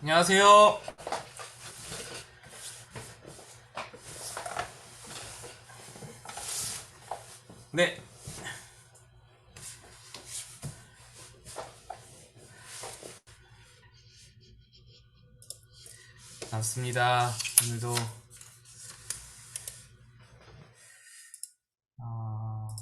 안녕하세요. 네. 반갑습니다. 오늘도 어,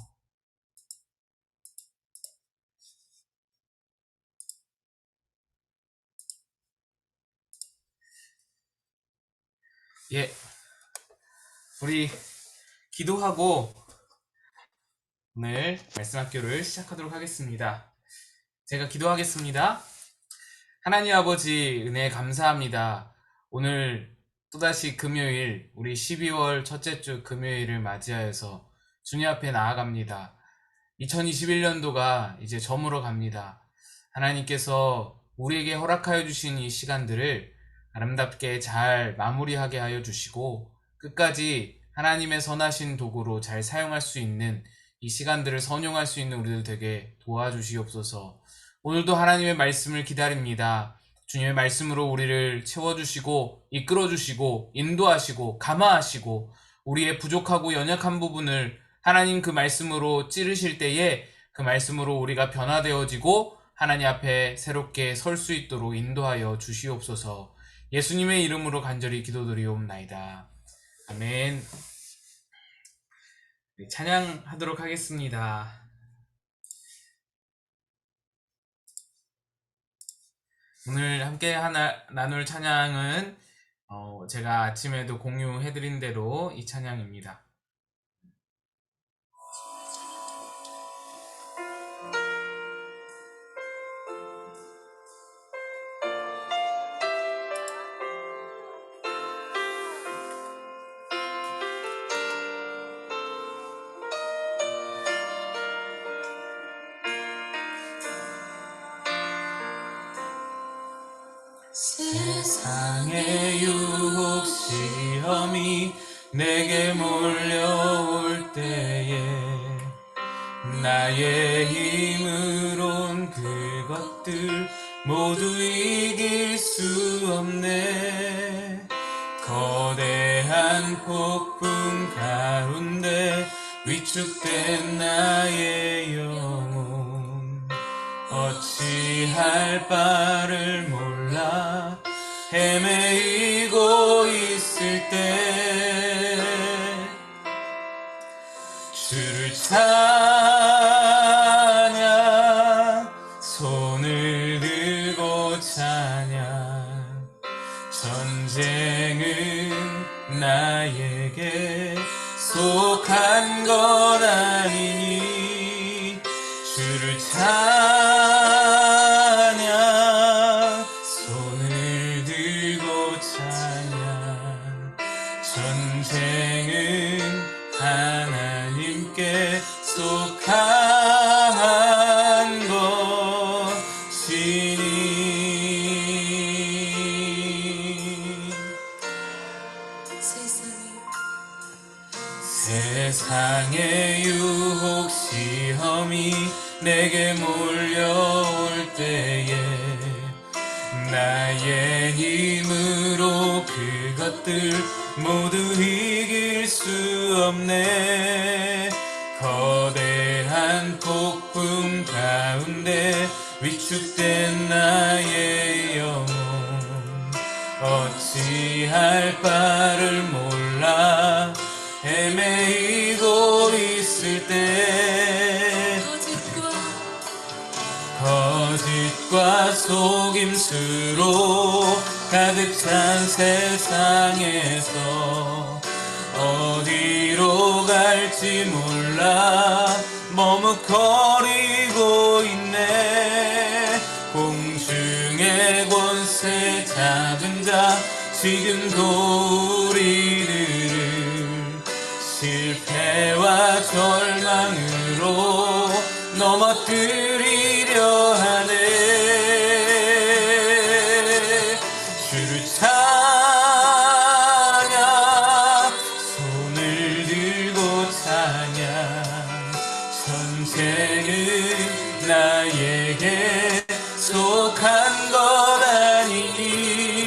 예, 우리 기도하고 오늘 말씀 학교를 시작하도록 하겠습니다. 제가 기도하겠습니다. 하나님 아버지 은혜 감사합니다. 오늘 또다시 금요일, 우리 12월 첫째 주 금요일을 맞이하여서 주님 앞에 나아갑니다. 2021년도가 이제 저물어 갑니다. 하나님께서 우리에게 허락하여 주신 이 시간들을 아름답게 잘 마무리하게 하여 주시고 끝까지 하나님의 선하신 도구로 잘 사용할 수 있는 이 시간들을 선용할 수 있는 우리들 되게 도와주시옵소서. 오늘도 하나님의 말씀을 기다립니다. 주님의 말씀으로 우리를 채워주시고 이끌어주시고 인도하시고 감화하시고 우리의 부족하고 연약한 부분을 하나님 그 말씀으로 찌르실 때에 그 말씀으로 우리가 변화되어지고 하나님 앞에 새롭게 설 수 있도록 인도하여 주시옵소서. 예수님의 이름으로 간절히 기도드리옵나이다. 아멘. 찬양하도록 하겠습니다. 오늘 함께 나눌 찬양은 제가 아침에도 공유해드린 대로 이 찬양입니다. 세상의 유혹 시험이 내게 몰려올 때에 나의 힘으론 그것들 모두 이길 수 없네. 거대한 폭풍 가운데 위축된 나의 영혼 어찌할 바를 몰라 헤매이고 있을 때 주를 찬양 손을 들고 찬양 전쟁은 나에게 속한 것 아니니 주를 찬양 손을 들고 찬양 전쟁은 하나님께 속한 것이니 세상의 유혹 시험이 내게 몰려올 때에 나의 힘으로 그것들 모두 이길 수 없네. 거대한 폭풍 가운데 위축된 나의 영혼 어찌할 바를 몰라 헤매이고 있을 때 거짓과 속임수로 가득 찬 세상에서 어디로 갈지 몰라 머뭇거리고 있네. 공중의 권세 잡은 자 지금도 우리들을 실패와 절망으로 넘어뜨리려 하네. 주를 찬양 손을 들고 찬양 전쟁은 나에게 속한 것 아니니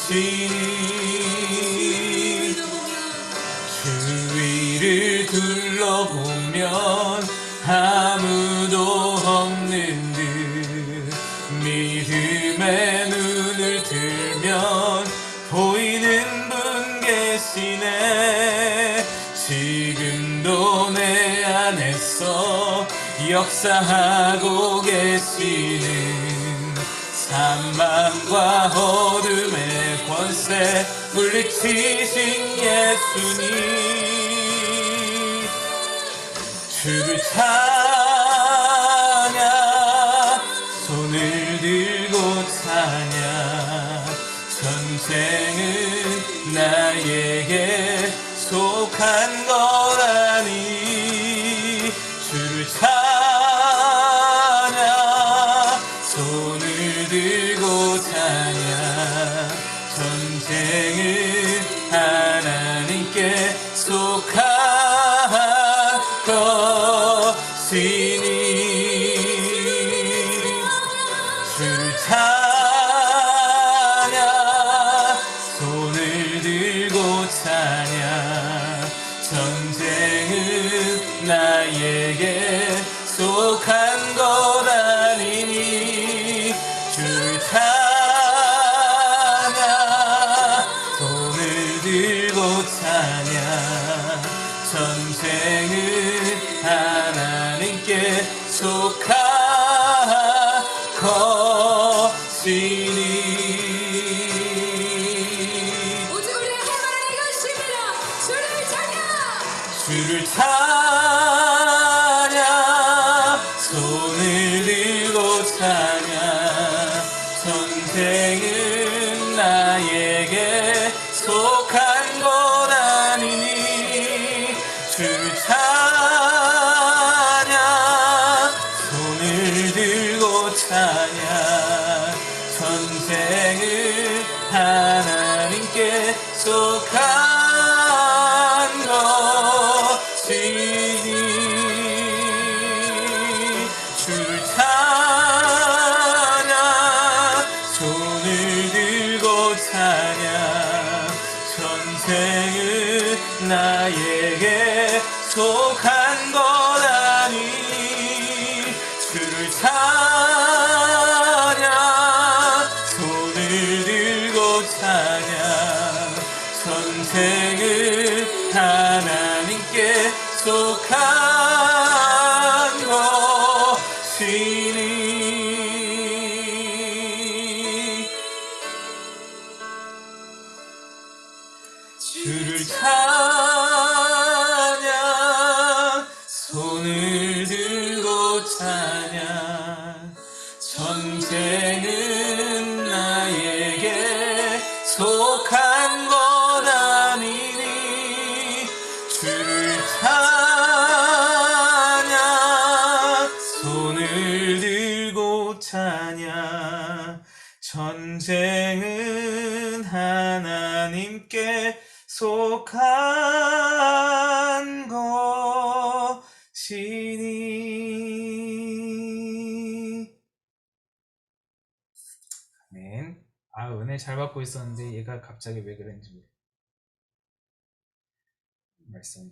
계시니 주위를 둘러보면 아무도 없는 듯 믿음의 눈을 들면 보이는 분 계시네. 지금도 내 안에서 역사하고 계시는 사망과 어둠의 권세 물리치신 예수님, 주를 찬양, 손을 들고 찬양. 전쟁은 나에게 속한 거라니. 주를 찬양, 손을 들고 찬양. 전쟁은 하나님께 속한 것이니. 주를 찬양, 손을 들고 찬양. 전쟁은 나에게 속한 거라니. 주를 찬양, 손을 들고 찬양. 전쟁은 하나님께 속한 것이니. 오직 우리의 해방은 이것입니다. 주를 찬양, 주를 찬양, 손을 들고 찬양. 전쟁은 나에게 속한 거라니. 주를 찬양, 손을 들고 찬양. 전쟁은 하나님께 속한 것이니. 주를 찬양, 손을 들고 찬양. 전쟁은 나에게 속한 거라니. 주를 찬양, 손을 들고 찬양. 전쟁은 하나님께 속한 것이니. 주를 찬양, 손을 들고 찬양. 전쟁은 나에게 속한 거라니. 주를 찬양, 손을 들고 찬양. 전쟁은 하나님께 속한 것이니. 아멘. 아, 은혜 잘 받고 있었는데 얘가 갑자기 왜 그랬는지 말씀.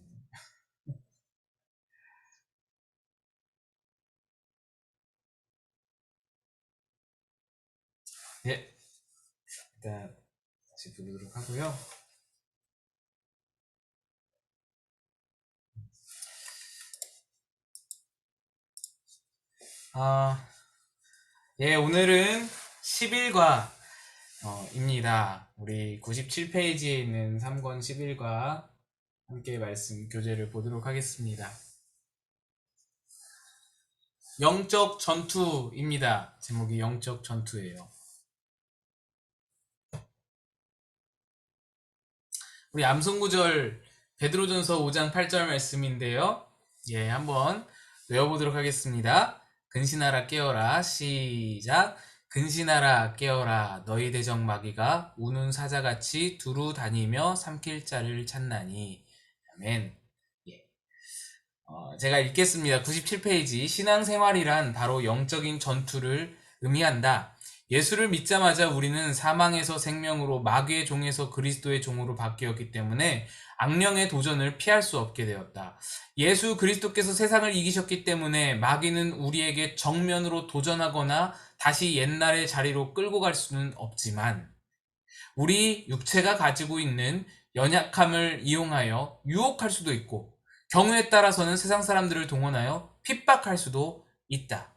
예, 일단 다시 부르도록 하고요. 예, 오늘은 11과 입니다. 우리 97페이지에 있는 3권 11과 함께 말씀 교재를 보도록 하겠습니다. 영적 전투입니다. 제목이 영적 전투예요. 우리 암송구절 베드로전서 5장 8절 말씀인데요. 예, 한번 외워보도록 하겠습니다. 근신하라 깨어라. 시작. 근신하라 깨어라. 너희 대적 마귀가 우는 사자같이 두루 다니며 삼킬 자를 찾나니. 아멘. 예. 제가 읽겠습니다. 97페이지. 신앙생활이란 바로 영적인 전투를 의미한다. 예수를 믿자마자 우리는 사망에서 생명으로 마귀의 종에서 그리스도의 종으로 바뀌었기 때문에 악령의 도전을 피할 수 없게 되었다. 예수 그리스도께서 세상을 이기셨기 때문에 마귀는 우리에게 정면으로 도전하거나 다시 옛날의 자리로 끌고 갈 수는 없지만 우리 육체가 가지고 있는 연약함을 이용하여 유혹할 수도 있고 경우에 따라서는 세상 사람들을 동원하여 핍박할 수도 있다.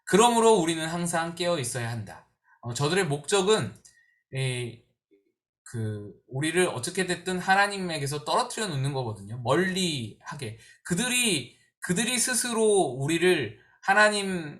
그러므로 우리는 항상 깨어 있어야 한다. 저들의 목적은 우리를 어떻게 됐든 하나님에게서 떨어뜨려 놓는 거거든요. 멀리하게. 그들이 스스로 우리를 하나님에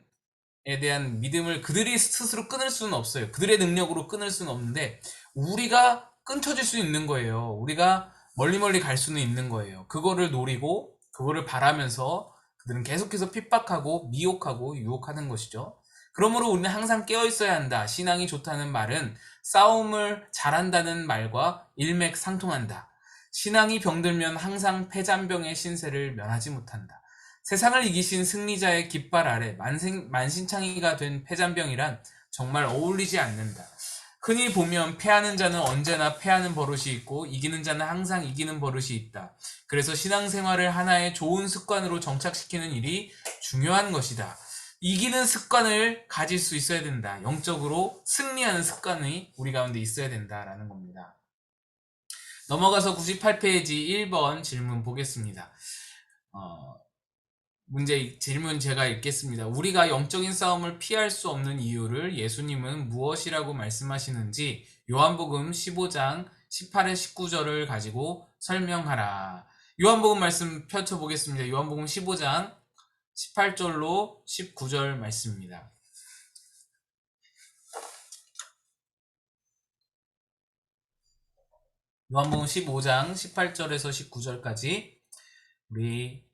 대한 믿음을 그들이 스스로 끊을 수는 없어요. 그들의 능력으로 끊을 수는 없는데 우리가 끊쳐질 수 있는 거예요. 우리가 멀리 갈 수는 있는 거예요. 그거를 노리고 그거를 바라면서 그들은 계속해서 핍박하고 미혹하고 유혹하는 것이죠. 그러므로 우리는 항상 깨어 있어야 한다. 신앙이 좋다는 말은 싸움을 잘한다는 말과 일맥상통한다. 신앙이 병들면 항상 패잔병의 신세를 면하지 못한다. 세상을 이기신 승리자의 깃발 아래 만신창이가 된 패잔병이란 정말 어울리지 않는다. 흔히 보면 패하는 자는 언제나 패하는 버릇이 있고 이기는 자는 항상 이기는 버릇이 있다. 그래서 신앙생활을 하나의 좋은 습관으로 정착시키는 일이 중요한 것이다. 이기는 습관을 가질 수 있어야 된다. 영적으로 승리하는 습관이 우리 가운데 있어야 된다라는 겁니다. 넘어가서 98페이지 1번 질문 보겠습니다. 질문 제가 읽겠습니다. 우리가 영적인 싸움을 피할 수 없는 이유를 예수님은 무엇이라고 말씀하시는지 요한복음 15장 18에 19절을 가지고 설명하라. 요한복음 말씀 펼쳐보겠습니다. 요한복음 15장 18절로 19절 말씀입니다. 요한복음 15장 18절에서 19절까지 우리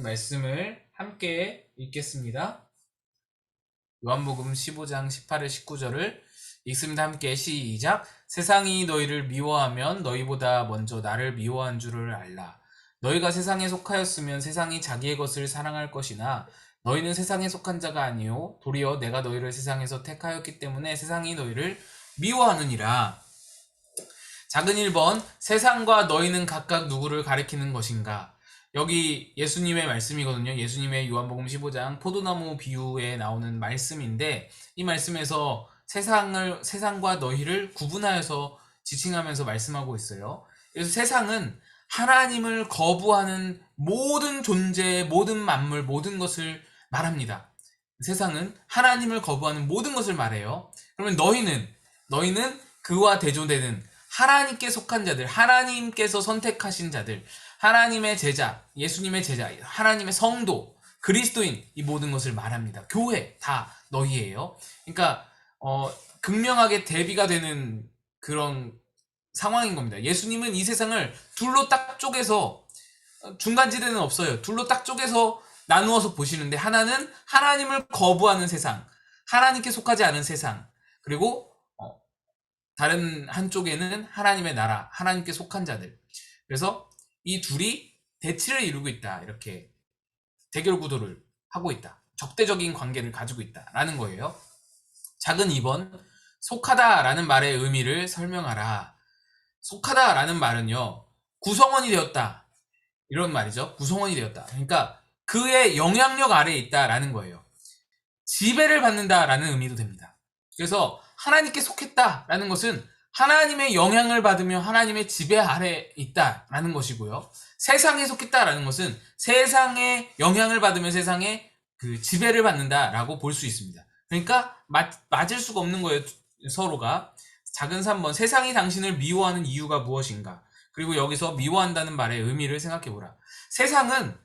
말씀을 함께 읽겠습니다. 요한복음 15장 18에 19절을 읽습니다. 함께 시작. 세상이 너희를 미워하면 너희보다 먼저 나를 미워한 줄을 알라. 너희가 세상에 속하였으면 세상이 자기의 것을 사랑할 것이나 너희는 세상에 속한 자가 아니요 도리어 내가 너희를 세상에서 택하였기 때문에 세상이 너희를 미워하느니라. 작은 1번 세상과 너희는 각각 누구를 가리키는 것인가? 여기 예수님의 말씀이거든요. 예수님의 요한복음 15장 포도나무 비유에 나오는 말씀인데 이 말씀에서 세상과 너희를 구분하여서 지칭하면서 말씀하고 있어요. 그래서 세상은 하나님을 거부하는 모든 존재, 모든 만물, 모든 것을 말합니다. 세상은 하나님을 거부하는 모든 것을 말해요. 그러면 너희는 그와 대조되는 하나님께 속한 자들, 하나님께서 선택하신 자들, 하나님의 제자, 예수님의 제자, 하나님의 성도, 그리스도인 이 모든 것을 말합니다. 교회 다 너희예요. 그러니까 극명하게 대비가 되는 그런 상황인 겁니다. 예수님은 이 세상을 둘로 딱 쪼개서 중간지대는 없어요. 둘로 딱 쪼개서 나누어서 보시는데 하나는 하나님을 거부하는 세상, 하나님께 속하지 않은 세상, 그리고 다른 한쪽에는 하나님의 나라, 하나님께 속한 자들. 그래서 이 둘이 대치를 이루고 있다. 이렇게 대결 구도를 하고 있다. 적대적인 관계를 가지고 있다라는 거예요. 작은 2번 속하다라는 말의 의미를 설명하라. 속하다라는 말은요. 구성원이 되었다. 이런 말이죠. 구성원이 되었다. 그러니까 그의 영향력 아래에 있다라는 거예요. 지배를 받는다라는 의미도 됩니다. 그래서 하나님께 속했다라는 것은 하나님의 영향을 받으며 하나님의 지배 아래에 있다라는 것이고요. 세상에 속했다라는 것은 세상의 영향을 받으며 세상의 그 지배를 받는다라고 볼 수 있습니다. 그러니까 맞을 수가 없는 거예요. 서로가. 작은 3번 세상이 당신을 미워하는 이유가 무엇인가? 그리고 여기서 미워한다는 말의 의미를 생각해보라. 세상은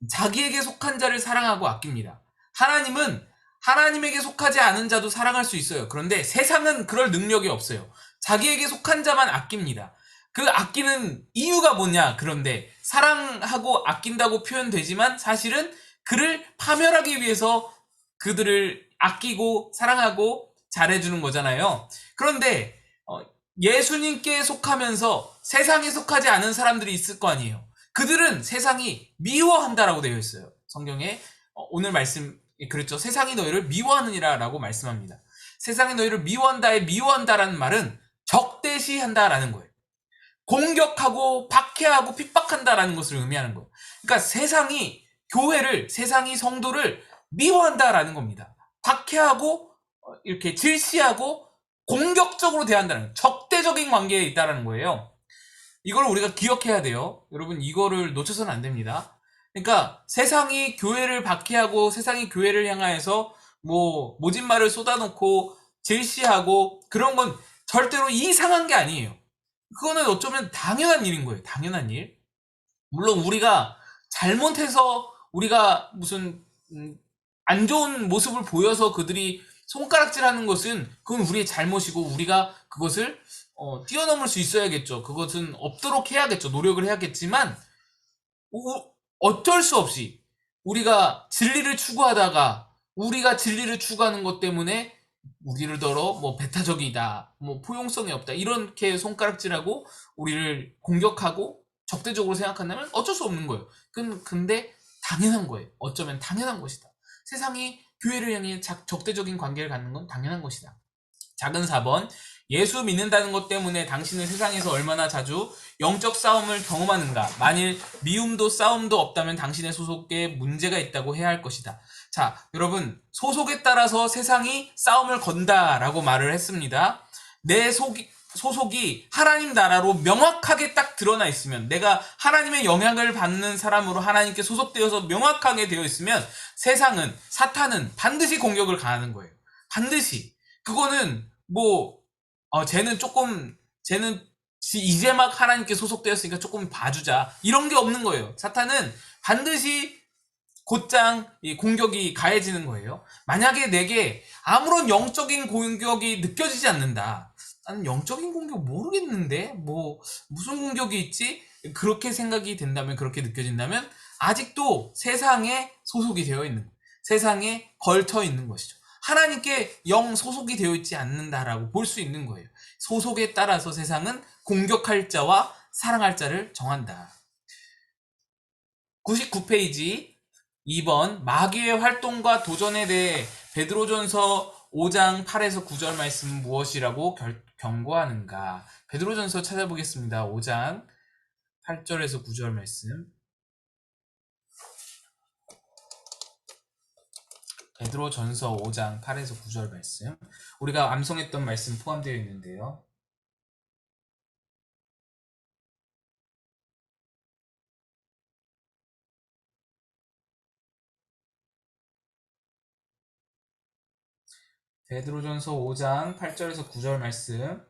자기에게 속한 자를 사랑하고 아낍니다. 하나님은 하나님에게 속하지 않은 자도 사랑할 수 있어요. 그런데 세상은 그럴 능력이 없어요. 자기에게 속한 자만 아낍니다. 그 아끼는 이유가 뭐냐? 그런데 사랑하고 아낀다고 표현되지만 사실은 그를 파멸하기 위해서 그들을 아끼고 사랑하고 잘해주는 거잖아요. 그런데 예수님께 속하면서 세상에 속하지 않은 사람들이 있을 거 아니에요. 그들은 세상이 미워한다라고 되어 있어요. 성경에 오늘 말씀 그렇죠. 세상이 너희를 미워하느니라 라고 말씀합니다. 세상이 너희를 미워한다의 미워한다라는 말은 적대시한다라는 거예요. 공격하고 박해하고 핍박한다라는 것을 의미하는 거예요. 그러니까 세상이 교회를, 세상이 성도를 미워한다라는 겁니다. 박해하고 이렇게 질시하고 공격적으로 대한다는 거예요. 적대적인 관계에 있다라는 거예요. 이걸 우리가 기억해야 돼요. 여러분, 이거를 놓쳐서는 안 됩니다. 그러니까 세상이 교회를 박해하고 세상이 교회를 향하여서 모진 말을 쏟아놓고 질시하고 그런 건 절대로 이상한 게 아니에요. 그거는 어쩌면 당연한 일인 거예요. 당연한 일. 물론 우리가 잘못해서 우리가 무슨 안 좋은 모습을 보여서 그들이 손가락질하는 것은 그건 우리의 잘못이고 우리가 그것을 뛰어넘을 수 있어야겠죠. 그것은 없도록 해야겠죠. 노력을 해야겠지만 어쩔 수 없이 우리가 진리를 추구하다가 우리가 진리를 추구하는 것 때문에 우리를 더러 배타적이다, 포용성이 없다 이렇게 손가락질하고 우리를 공격하고 적대적으로 생각한다면 어쩔 수 없는 거예요. 근데 당연한 거예요. 어쩌면 당연한 것이다. 세상이 교회를 향해 적대적인 관계를 갖는 건 당연한 것이다. 작은 4번, 예수 믿는다는 것 때문에 당신은 세상에서 얼마나 자주 영적 싸움을 경험하는가? 만일 미움도 싸움도 없다면 당신의 소속에 문제가 있다고 해야 할 것이다. 자, 여러분, 소속에 따라서 세상이 싸움을 건다라고 말을 했습니다. 내 소속이 하나님 나라로 명확하게 딱 드러나 있으면, 내가 하나님의 영향을 받는 사람으로 하나님께 소속되어서 명확하게 되어 있으면 세상은, 사탄은 반드시 공격을 가하는 거예요. 반드시. 그거는 쟤는 이제 막 하나님께 소속되었으니까 조금 봐주자 이런 게 없는 거예요. 사탄은 반드시 곧장 공격이 가해지는 거예요. 만약에 내게 아무런 영적인 공격이 느껴지지 않는다. 나는 영적인 공격 모르겠는데 무슨 공격이 있지? 그렇게 생각이 된다면, 그렇게 느껴진다면 아직도 세상에 소속이 되어 있는 거예요. 세상에 걸쳐 있는 것이죠. 하나님께 영 소속이 되어 있지 않는다라고 볼 수 있는 거예요. 소속에 따라서 세상은 공격할 자와 사랑할 자를 정한다. 99페이지 2번, 마귀의 활동과 도전에 대해 베드로전서 5장 8에서 9절 말씀은 무엇이라고 경고하는가? 베드로전서 찾아보겠습니다. 5장 8절에서 9절 말씀. 베드로전서 5장 8에서 9절 말씀. 우리가 암송했던 말씀 포함되어 있는데요. 베드로전서 5장 8절에서 9절 말씀.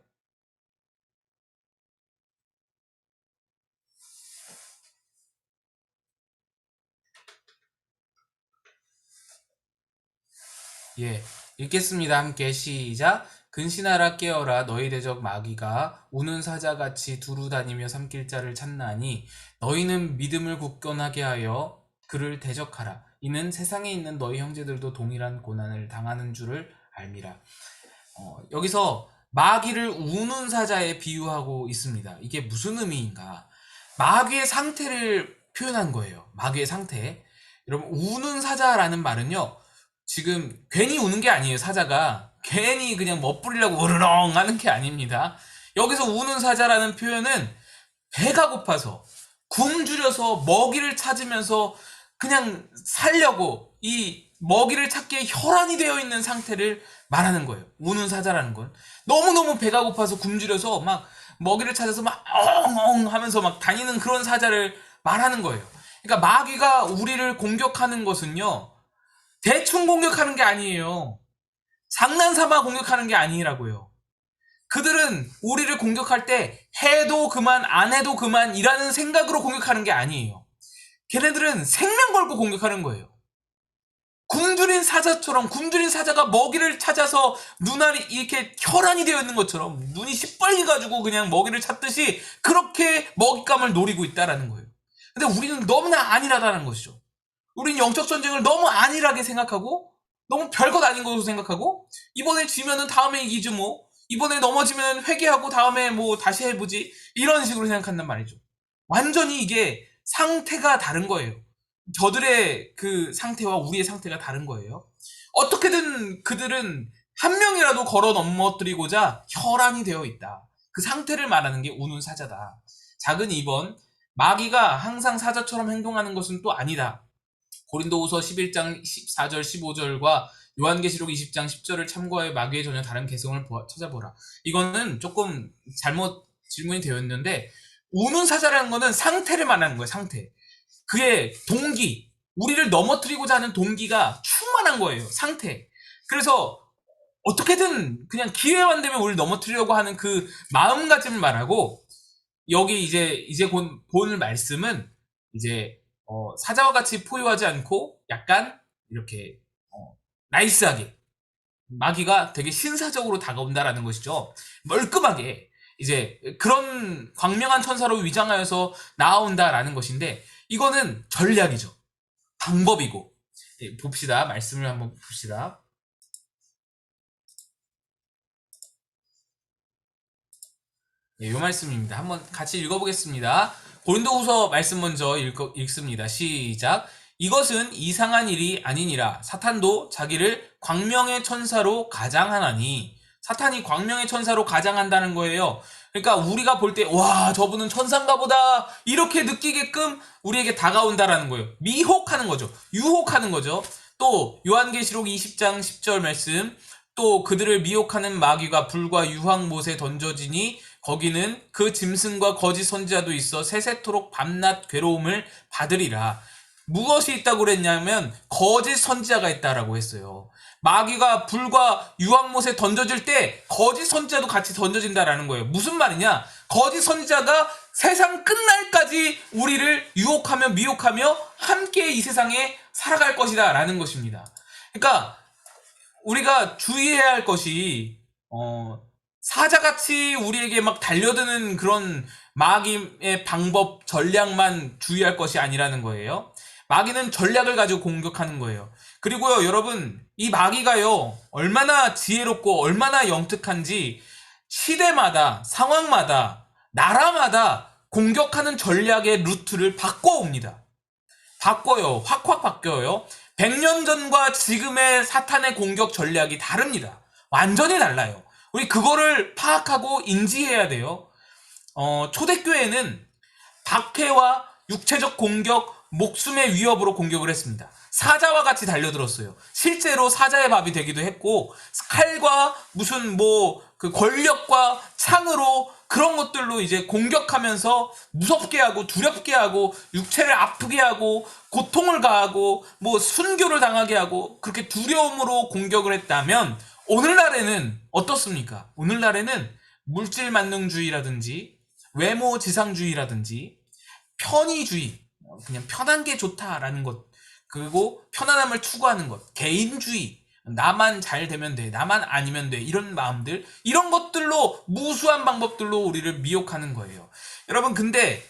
읽겠습니다. 함께 시작. 근신하라 깨어라. 너희 대적 마귀가 우는 사자같이 두루 다니며 삼킬 자를 찾나니 너희는 믿음을 굳건하게 하여 그를 대적하라. 이는 세상에 있는 너희 형제들도 동일한 고난을 당하는 줄을 알미라. 여기서 마귀를 우는 사자에 비유하고 있습니다. 이게 무슨 의미인가? 마귀의 상태를 표현한 거예요. 마귀의 상태. 여러분, 우는 사자라는 말은요, 지금 괜히 우는 게 아니에요. 사자가 괜히 그냥 멋부리려고 으르렁 하는 게 아닙니다. 여기서 우는 사자라는 표현은 배가 고파서 굶주려서 먹이를 찾으면서 그냥 살려고 이 먹이를 찾기에 혈안이 되어 있는 상태를 말하는 거예요. 우는 사자라는 건 너무너무 배가 고파서 굶주려서 막 먹이를 찾아서 막 엉엉 하면서 막 다니는 그런 사자를 말하는 거예요. 그러니까 마귀가 우리를 공격하는 것은요, 대충 공격하는 게 아니에요. 장난삼아 공격하는 게 아니라고요. 그들은 우리를 공격할 때 해도 그만 안 해도 그만이라는 생각으로 공격하는 게 아니에요. 걔네들은 생명 걸고 공격하는 거예요. 굶주린 사자처럼, 굶주린 사자가 먹이를 찾아서 눈알이 이렇게 혈안이 되어 있는 것처럼 눈이 시뻘개가지고 그냥 먹이를 찾듯이 그렇게 먹잇감을 노리고 있다라는 거예요. 근데 우리는 너무나 안일하다는 것이죠. 우린 영적 전쟁을 너무 안일하게 생각하고 너무 별것 아닌 것으로 생각하고, 이번에 지면은 다음에 이기지 이번에 넘어지면 회개하고 다음에 다시 해보지, 이런 식으로 생각한단 말이죠. 완전히 이게 상태가 다른 거예요. 저들의 그 상태와 우리의 상태가 다른 거예요. 어떻게든 그들은 한 명이라도 걸어 넘어뜨리고자 혈안이 되어 있다. 그 상태를 말하는 게 우는 사자다. 작은 2번, 마귀가 항상 사자처럼 행동하는 것은 또 아니다. 고린도후서 11장 14절 15절과 요한계시록 20장 10절을 참고하여 마귀의 전혀 다른 개성을 찾아보라. 이거는 조금 잘못 질문이 되어 있는데, 우는 사자라는 거는 상태를 말하는 거예요. 상태. 그의 동기, 우리를 넘어뜨리고자 하는 동기가 충만한 거예요. 상태. 그래서 어떻게든 그냥 기회만 되면 우리를 넘어뜨리려고 하는 그 마음가짐을 말하고, 여기 이제 본 말씀은 이제 사자와 같이 포효하지 않고 약간 이렇게 나이스하게, 마귀가 되게 신사적으로 다가온다라는 것이죠. 멀끔하게 이제 그런 광명한 천사로 위장하여서 나온다라는 것인데, 이거는 전략이죠. 방법이고. 봅시다. 말씀을 한번 봅시다. 이 말씀입니다. 한번 같이 읽어보겠습니다. 고린도후서 말씀 먼저 읽습니다. 시작. 이것은 이상한 일이 아니니라. 사탄도 자기를 광명의 천사로 가장하나니. 사탄이 광명의 천사로 가장한다는 거예요. 그러니까 우리가 볼 때 와, 저분은 천사인가 보다 이렇게 느끼게끔 우리에게 다가온다라는 거예요. 미혹하는 거죠. 유혹하는 거죠. 또 요한계시록 20장 10절 말씀, 또 그들을 미혹하는 마귀가 불과 유황못에 던져지니 거기는 그 짐승과 거짓 선지자도 있어 세세토록 밤낮 괴로움을 받으리라. 무엇이 있다고 그랬냐면 거짓 선지자가 있다라고 했어요. 마귀가 불과 유황못에 던져질 때 거짓 선지자도 같이 던져진다라는 거예요. 무슨 말이냐? 거짓 선지자가 세상 끝날까지 우리를 유혹하며 미혹하며 함께 이 세상에 살아갈 것이다 라는 것입니다. 그러니까 우리가 주의해야 할 것이 사자같이 우리에게 막 달려드는 그런 마귀의 방법, 전략만 주의할 것이 아니라는 거예요. 마귀는 전략을 가지고 공격하는 거예요. 그리고요, 여러분, 이 마귀가요, 얼마나 지혜롭고 얼마나 영특한지 시대마다, 상황마다, 나라마다 공격하는 전략의 루트를 바꿔옵니다. 바꿔요. 확확 바뀌어요. 100년 전과 지금의 사탄의 공격 전략이 다릅니다. 완전히 달라요. 우리 그거를 파악하고 인지해야 돼요. 초대교회는 박해와 육체적 공격, 목숨의 위협으로 공격을 했습니다. 사자와 같이 달려들었어요. 실제로 사자의 밥이 되기도 했고, 칼과 무슨 그 권력과 창으로 그런 것들로 이제 공격하면서 무섭게 하고 두렵게 하고 육체를 아프게 하고 고통을 가하고 순교를 당하게 하고 그렇게 두려움으로 공격을 했다면, 오늘날에는 어떻습니까? 오늘날에는 물질 만능주의라든지 외모 지상주의라든지 편의주의, 그냥 편한 게 좋다라는 것, 그리고 편안함을 추구하는 것, 개인주의, 나만 잘 되면 돼, 나만 아니면 돼, 이런 마음들, 이런 것들로 무수한 방법들로 우리를 미혹하는 거예요. 여러분, 근데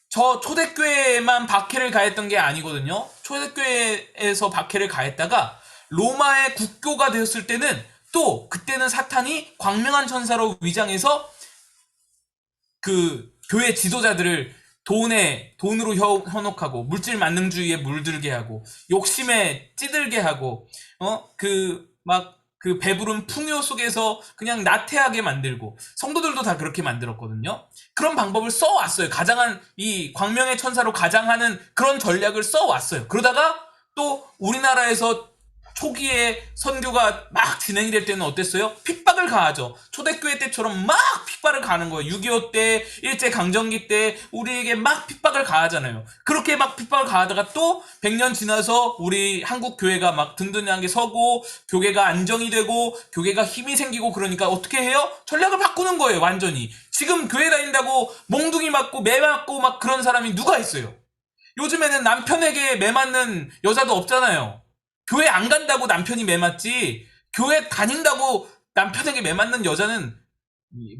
저 초대교회에만 박해를 가했던 게 아니거든요. 초대교회에서 박해를 가했다가 로마의 국교가 되었을 때는 또 그때는 사탄이 광명한 천사로 위장해서 그 교회 지도자들을 돈으로 현혹하고 물질 만능주의에 물들게 하고 욕심에 찌들게 하고 그 배부른 풍요 속에서 그냥 나태하게 만들고, 성도들도 다 그렇게 만들었거든요. 그런 방법을 써왔어요. 가장한 이 광명의 천사로 가장하는 그런 전략을 써왔어요. 그러다가 또 우리나라에서 초기에 선교가 막 진행이 될 때는 어땠어요? 핍박을 가하죠. 초대교회 때처럼 막 핍박을 가는 거예요. 6.25 때, 일제강점기 때 우리에게 막 핍박을 가하잖아요. 그렇게 막 핍박을 가하다가 또 100년 지나서 우리 한국 교회가 막 든든하게 서고 교회가 안정이 되고 교회가 힘이 생기고, 그러니까 어떻게 해요? 전략을 바꾸는 거예요. 완전히. 지금 교회 다닌다고 몽둥이 맞고 매 맞고 막 그런 사람이 누가 있어요? 요즘에는 남편에게 매 맞는 여자도 없잖아요. 교회 안 간다고 남편이 매 맞지, 교회 다닌다고 남편에게 매 맞는 여자는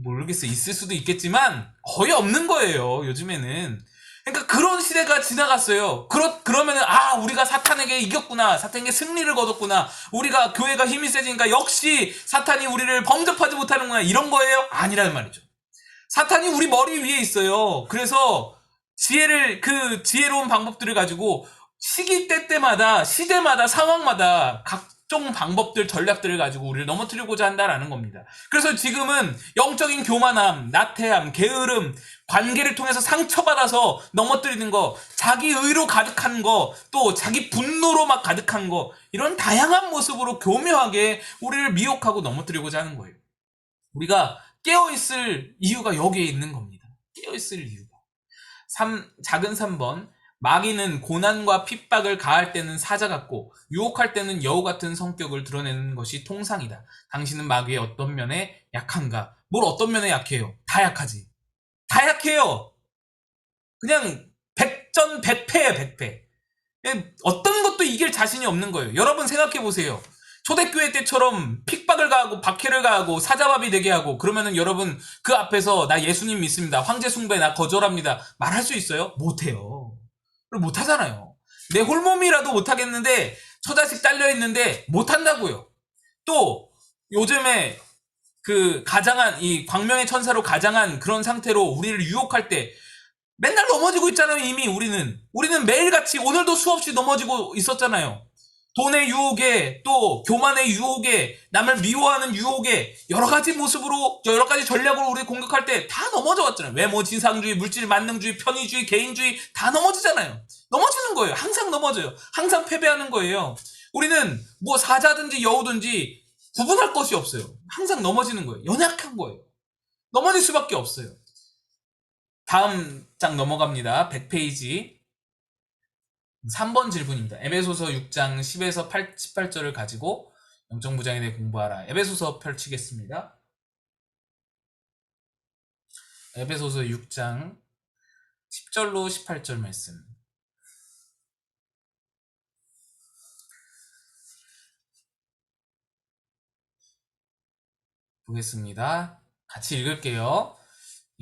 모르겠어요. 있을 수도 있겠지만 거의 없는 거예요, 요즘에는. 그러니까 그런 시대가 지나갔어요. 그러면은 우리가 사탄에게 이겼구나, 사탄에게 승리를 거뒀구나, 우리가 교회가 힘이 세지니까 역시 사탄이 우리를 범접하지 못하는구나, 이런 거예요? 아니라는 말이죠. 사탄이 우리 머리 위에 있어요. 그래서 그 지혜로운 방법들을 가지고 시기 때때마다 시대마다 상황마다 각종 방법들 전략들을 가지고 우리를 넘어뜨리고자 한다라는 겁니다. 그래서 지금은 영적인 교만함, 나태함, 게으름, 관계를 통해서 상처받아서 넘어뜨리는 거, 자기 의로 가득한 거, 또 자기 분노로 막 가득한 거, 이런 다양한 모습으로 교묘하게 우리를 미혹하고 넘어뜨리고자 하는 거예요. 우리가 깨어있을 이유가 여기에 있는 겁니다. 깨어있을 이유가. 작은 3번. 마귀는 고난과 핍박을 가할 때는 사자 같고 유혹할 때는 여우 같은 성격을 드러내는 것이 통상이다. 당신은 마귀의 어떤 면에 약한가? 뭘 어떤 면에 약해요? 다 약하지. 다 약해요. 그냥 백전백패예요, 백패. 어떤 것도 이길 자신이 없는 거예요. 여러분 생각해보세요. 초대교회 때처럼 핍박을 가하고 박해를 가하고 사자밥이 되게 하고 그러면은 여러분 그 앞에서 나 예수님 믿습니다. 황제 숭배 나 거절합니다. 말할 수 있어요? 못해요. 못하잖아요. 내 홀몸이라도 못하겠는데 처자식 딸려있는데 못한다고요. 또 요즘에 그 가장한 이 광명의 천사로 가장한 그런 상태로 우리를 유혹할 때 맨날 넘어지고 있잖아요. 이미 우리는 매일같이 오늘도 수없이 넘어지고 있었잖아요. 돈의 유혹에 또 교만의 유혹에 남을 미워하는 유혹에 여러 가지 모습으로 여러 가지 전략으로 우리 공격할 때 다 넘어져 왔잖아요. 외모 지상주의, 물질 만능주의, 편의주의, 개인주의 다 넘어지잖아요. 넘어지는 거예요. 항상 넘어져요. 항상 패배하는 거예요. 우리는 뭐 사자든지 여우든지 구분할 것이 없어요. 항상 넘어지는 거예요. 연약한 거예요. 넘어질 수밖에 없어요. 다음 장 넘어갑니다. 100페이지 3번 질문입니다. 에베소서 6장 10에서 18절을 가지고 영적무장에 대해 공부하라. 에베소서 펼치겠습니다. 에베소서 6장 10절로 18절 말씀. 보겠습니다. 같이 읽을게요.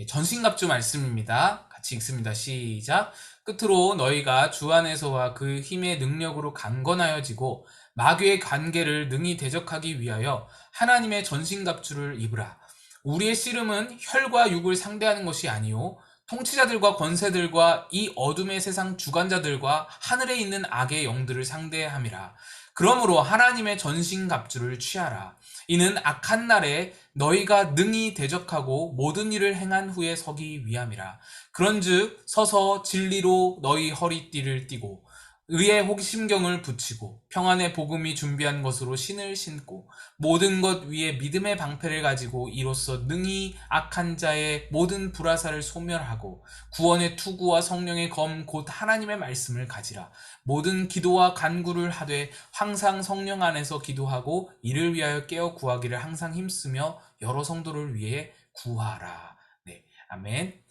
전신갑주 말씀입니다. 같이 읽습니다. 시작. 끝으로 너희가 주 안에서와 그 힘의 능력으로 강건하여지고 마귀의 관계를 능히 대적하기 위하여 하나님의 전신갑주를 입으라. 우리의 씨름은 혈과 육을 상대하는 것이 아니요 통치자들과 권세들과 이 어둠의 세상 주관자들과 하늘에 있는 악의 영들을 상대함이라. 그러므로 하나님의 전신갑주를 취하라. 이는 악한 날에 너희가 능히 대적하고 모든 일을 행한 후에 서기 위함이라. 그런즉 서서 진리로 너희 허리띠를 띠고 의의 호심경을 붙이고 평안의 복음이 준비한 것으로 신을 신고 모든 것 위에 믿음의 방패를 가지고 이로써 능히 악한 자의 모든 불화살을 소멸하고 구원의 투구와 성령의 검 곧 하나님의 말씀을 가지라. 모든 기도와 간구를 하되 항상 성령 안에서 기도하고 이를 위하여 깨어 구하기를 항상 힘쓰며 여러 성도를 위해 구하라. 네, 아멘.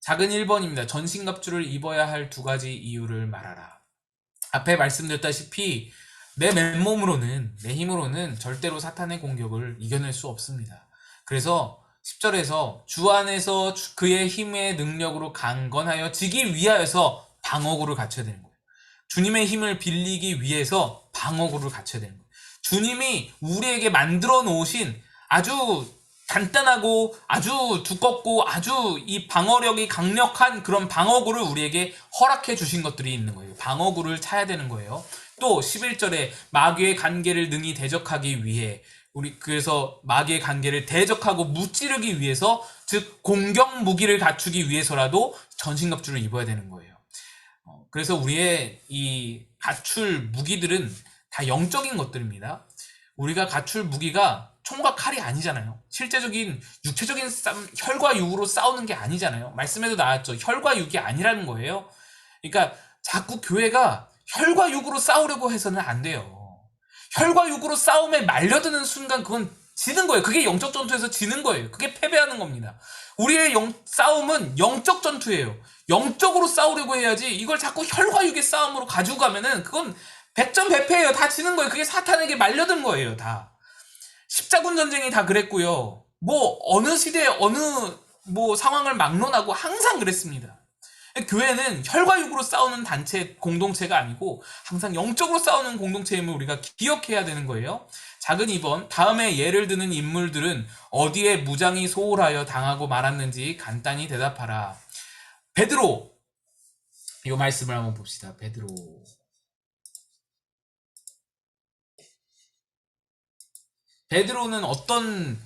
작은 1번입니다. 전신갑주를 입어야 할 두 가지 이유를 말하라. 앞에 말씀드렸다시피 내 맨몸으로는, 내 힘으로는 절대로 사탄의 공격을 이겨낼 수 없습니다. 그래서 10절에서 주 안에서 그의 힘의 능력으로 강건하여 지기 위하여서 방어구를 갖춰야 되는 거예요. 주님의 힘을 빌리기 위해서 방어구를 갖춰야 되는 거예요. 주님이 우리에게 만들어 놓으신 아주 간단하고 아주 두껍고 아주 이 방어력이 강력한 그런 방어구를 우리에게 허락해 주신 것들이 있는 거예요. 방어구를 차야 되는 거예요. 또 11절에 마귀의 관계를 능히 대적하기 위해 그래서 마귀의 관계를 대적하고 무찌르기 위해서 즉 공격 무기를 갖추기 위해서라도 전신갑주를 입어야 되는 거예요. 그래서 우리의 이 갖출 무기들은 다 영적인 것들입니다. 우리가 갖출 무기가 총과 칼이 아니잖아요. 실제적인 육체적인 혈과 육으로 싸우는 게 아니잖아요. 말씀에도 나왔죠. 혈과 육이 아니라는 거예요. 그러니까 자꾸 교회가 혈과 육으로 싸우려고 해서는 안 돼요. 혈과 육으로 싸움에 말려드는 순간 그건 지는 거예요. 그게 영적 전투에서 지는 거예요. 그게 패배하는 겁니다. 우리의 싸움은 영적 전투예요. 영적으로 싸우려고 해야지 이걸 자꾸 혈과 육의 싸움으로 가지고 가면은 그건 백전백패예요. 다 지는 거예요. 그게 사탄에게 말려든 거예요. 다. 십자군 전쟁이 다 그랬고요. 뭐 어느 시대에 어느 뭐 상황을 막론하고 항상 그랬습니다. 교회는 혈과 육으로 싸우는 단체 공동체가 아니고 항상 영적으로 싸우는 공동체임을 우리가 기억해야 되는 거예요. 작은 2번 다음에 예를 드는 인물들은 어디에 무장이 소홀하여 당하고 말았는지 간단히 대답하라. 베드로 이 말씀을 한번 봅시다. 베드로는 어떤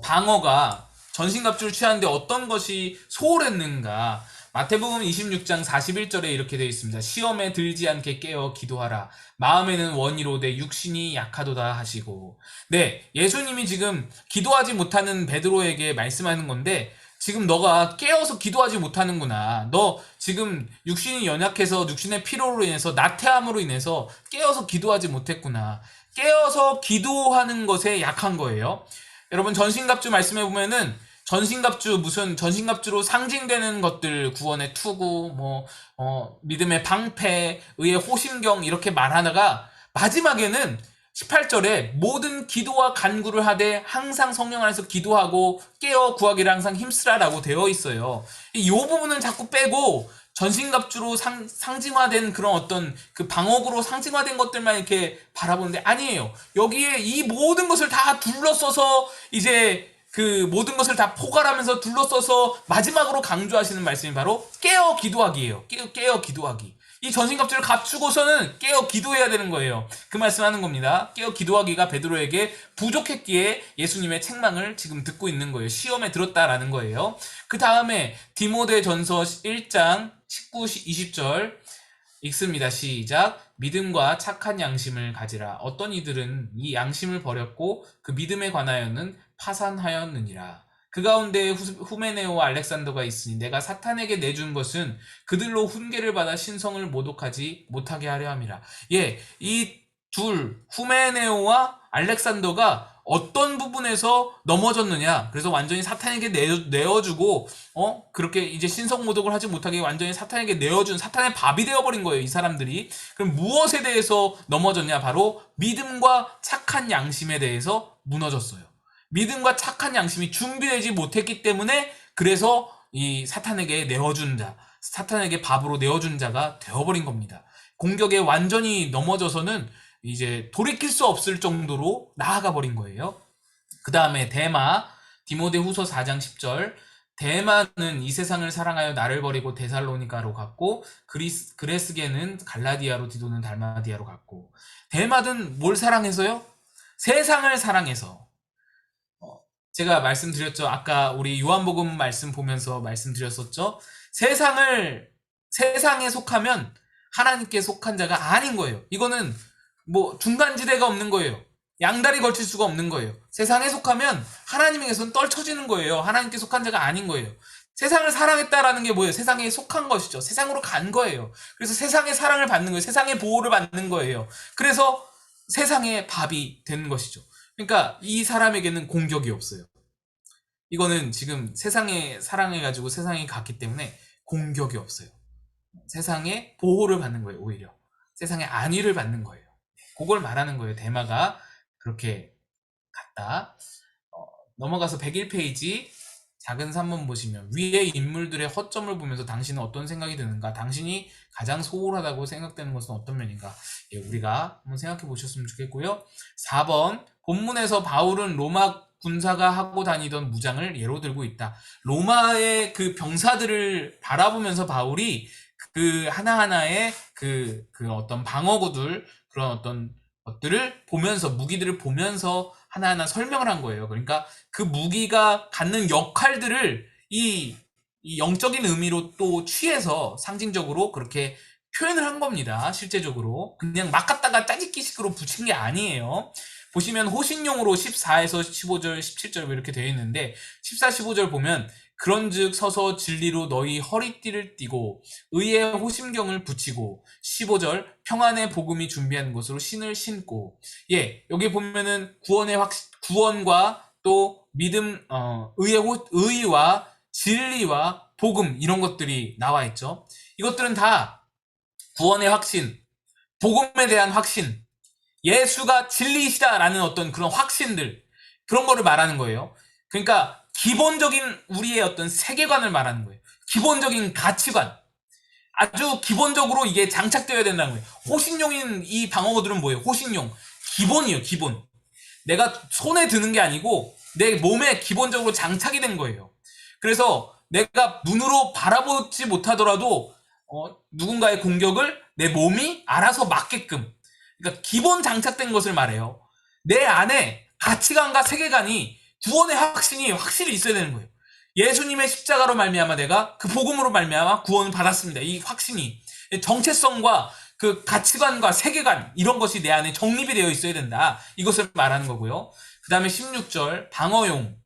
방어가 전신갑주를 취하는데 어떤 것이 소홀했는가. 마태복음 26장 41절에 이렇게 되어 있습니다. 시험에 들지 않게 깨어 기도하라. 마음에는 원이로되 육신이 약하도다 하시고. 네, 예수님이 지금 기도하지 못하는 베드로에게 말씀하는 건데, 지금 너가 깨어서 기도하지 못하는구나. 너 지금 육신이 연약해서 육신의 피로로 인해서 나태함으로 인해서 깨어서 기도하지 못했구나. 깨어서 기도하는 것에 약한 거예요. 여러분, 전신갑주 말씀해 보면은 전신갑주, 무슨 전신갑주로 상징되는 것들, 구원의 투구, 믿음의 방패, 의의 호심경 이렇게 말하다가 마지막에는 18절에 모든 기도와 간구를 하되 항상 성령 안에서 기도하고 깨어 구하기를 항상 힘쓰라라고 되어 있어요. 이 부분은 자꾸 빼고 전신갑주로 상징화된 그런 어떤 그 방어구로 상징화된 것들만 이렇게 바라보는데, 아니에요. 여기에 이 모든 것을 다 둘러써서 이제 그 모든 것을 다 포괄하면서 둘러써서 마지막으로 강조하시는 말씀이 바로 깨어 기도하기예요. 깨어 기도하기. 이 전신갑주를 갖추고서는 깨어 기도해야 되는 거예요. 그 말씀하는 겁니다. 깨어 기도하기가 베드로에게 부족했기에 예수님의 책망을 지금 듣고 있는 거예요. 시험에 들었다라는 거예요. 그 다음에 디모데전서 1장 19, 20절 읽습니다. 시작. 믿음과 착한 양심을 가지라. 어떤 이들은 이 양심을 버렸고 그 믿음에 관하여는 파산하였느니라. 그 가운데 후메네오와 알렉산더가 있으니 내가 사탄에게 내준 것은 그들로 훈계를 받아 신성을 모독하지 못하게 하려 함이라. 예, 이 둘, 후메네오와 알렉산더가 어떤 부분에서 넘어졌느냐. 그래서 완전히 사탄에게 내어주고 그렇게 이제 신성 모독을 하지 못하게 완전히 사탄에게 내어준, 사탄의 밥이 되어버린 거예요, 이 사람들이. 그럼 무엇에 대해서 넘어졌냐? 바로 믿음과 착한 양심에 대해서 무너졌어요. 믿음과 착한 양심이 준비되지 못했기 때문에, 그래서 이 사탄에게 내어준 자, 사탄에게 밥으로 내어준 자가 되어버린 겁니다. 공격에 완전히 넘어져서는 이제 돌이킬 수 없을 정도로 나아가 버린 거예요. 그 다음에 데마, 디모데후서 4장 10절. 데마는 이 세상을 사랑하여 나를 버리고 데살로니가로 갔고, 그레스게는 갈라디아로, 디도는 달마디아로 갔고. 데마는 뭘 사랑해서요? 세상을 사랑해서. 제가 말씀드렸죠. 아까 우리 요한복음 말씀 보면서 말씀드렸었죠. 세상에 속하면 하나님께 속한 자가 아닌 거예요. 이거는 중간지대가 없는 거예요. 양다리 걸칠 수가 없는 거예요. 세상에 속하면 하나님에게서는 떨쳐지는 거예요. 하나님께 속한 자가 아닌 거예요. 세상을 사랑했다라는 게 뭐예요? 세상에 속한 것이죠. 세상으로 간 거예요. 그래서 세상의 사랑을 받는 거예요. 세상의 보호를 받는 거예요. 그래서 세상의 밥이 되는 것이죠. 그러니까 이 사람에게는 공격이 없어요. 이거는 지금 세상에 사랑해가지고 세상에 갔기 때문에 공격이 없어요. 세상의 보호를 받는 거예요. 오히려 세상의 안위를 받는 거예요. 그걸 말하는 거예요. 데마가 그렇게 갔다. 넘어가서 101페이지 작은 산문 보시면, 위의 인물들의 허점을 보면서 당신은 어떤 생각이 드는가? 당신이 가장 소홀하다고 생각되는 것은 어떤 면인가? 예, 우리가 한번 생각해 보셨으면 좋겠고요. 4번, 본문에서 바울은 로마 군사가 하고 다니던 무장을 예로 들고 있다. 로마의 그 병사들을 바라보면서 바울이 그 하나하나의 그 어떤 방어구들, 그런 어떤 것들을 보면서, 무기들을 보면서 하나하나 설명을 한 거예요. 그러니까 그 무기가 갖는 역할들을 이 영적인 의미로 또 취해서 상징적으로 그렇게 표현을 한 겁니다. 실제적으로 그냥 막 갖다가 짜집기식으로 붙인 게 아니에요. 보시면 호신용으로 14에서 15절, 17절 이렇게 되어 있는데, 14, 15절 보면 그런즉 서서 진리로 너희 허리띠를 띠고 의의 호심경을 붙이고, 15절 평안의 복음이 준비한 것으로 신을 신고. 예, 여기 보면은 구원과 또 믿음, 의와 진리와 복음, 이런 것들이 나와 있죠. 이것들은 다 구원의 확신, 복음에 대한 확신, 예수가 진리이시다라는 어떤 그런 확신들, 그런 거를 말하는 거예요. 그러니까 기본적인 우리의 어떤 세계관을 말하는 거예요. 기본적인 가치관, 아주 기본적으로 이게 장착되어야 된다는 거예요. 호신용인 이 방어구들은 뭐예요? 호신용, 기본이에요. 기본. 내가 손에 드는 게 아니고 내 몸에 기본적으로 장착이 된 거예요. 그래서 내가 눈으로 바라보지 못하더라도 누군가의 공격을 내 몸이 알아서 막게끔, 그러니까 기본 장착된 것을 말해요. 내 안에 가치관과 세계관이 구원의 확신이 확실히 있어야 되는 거예요. 예수님의 십자가로 말미암아 내가 그 복음으로 말미암아 구원을 받았습니다. 이 확신이 정체성과 그 가치관과 세계관 이런 것이 내 안에 정립이 되어 있어야 된다. 이것을 말하는 거고요. 그 다음에 16절 방어용은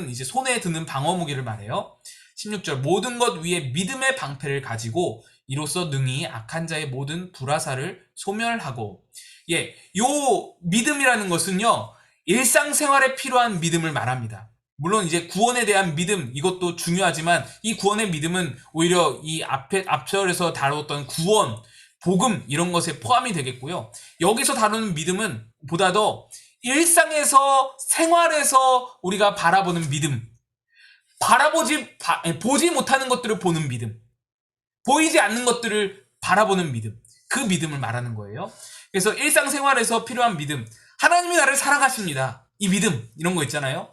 이제 손에 드는 방어 무기를 말해요. 16절 모든 것 위에 믿음의 방패를 가지고 이로써 능히 악한 자의 모든 불화살을 소멸하고. 요 믿음이라는 것은요, 일상생활에 필요한 믿음을 말합니다. 물론 이제 구원에 대한 믿음 이것도 중요하지만 이 구원의 믿음은 오히려 이 앞절에서 다뤘던 구원, 복음 이런 것에 포함이 되겠고요. 여기서 다루는 믿음은 보다 더 일상에서 생활에서 우리가 바라보는 믿음, 보지 못하는 것들을 보는 믿음, 보이지 않는 것들을 바라보는 믿음, 그 믿음을 말하는 거예요. 그래서 일상생활에서 필요한 믿음, 하나님이 나를 사랑하십니다. 이 믿음 이런 거 있잖아요.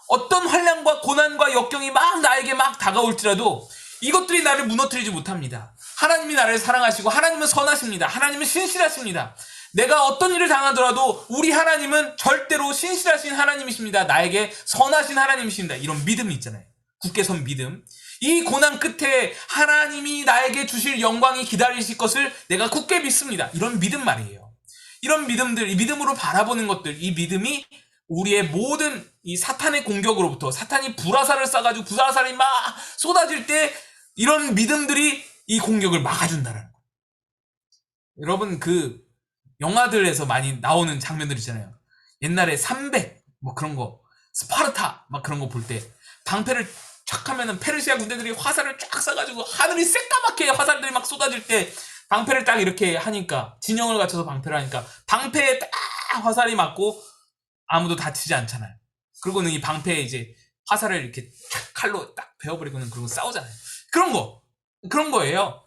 어떤 환난과 고난과 역경이 막 나에게 막 다가올지라도 이것들이 나를 무너뜨리지 못합니다. 하나님이 나를 사랑하시고 하나님은 선하십니다. 하나님은 신실하십니다. 내가 어떤 일을 당하더라도 우리 하나님은 절대로 신실하신 하나님이십니다. 나에게 선하신 하나님이십니다. 이런 믿음이 있잖아요. 굳게 선 믿음. 이 고난 끝에 하나님이 나에게 주실 영광이 기다리실 것을 내가 굳게 믿습니다. 이런 믿음 말이에요. 이런 믿음들, 이 믿음으로 바라보는 것들, 이 믿음이 우리의 모든 이 사탄의 공격으로부터, 사탄이 불화살을 쏴가지고 불화살이 막 쏟아질 때 이런 믿음들이 이 공격을 막아준다는 거예요. 여러분 그 영화들에서 많이 나오는 장면들 있잖아요. 옛날에 300 뭐 그런 거, 스파르타 막 그런 거 볼 때 방패를 촥 하면은 페르시아 군대들이 화살을 쫙 쏴가지고 하늘이 새까맣게 화살들이 막 쏟아질 때 방패를 딱 이렇게 하니까, 진영을 갖춰서 방패를 하니까 방패에 딱 화살이 맞고 아무도 다치지 않잖아요. 그리고는 이 방패에 이제 화살을 이렇게 칼로 딱 베어버리고는 그러고 싸우잖아요. 그런 거예요.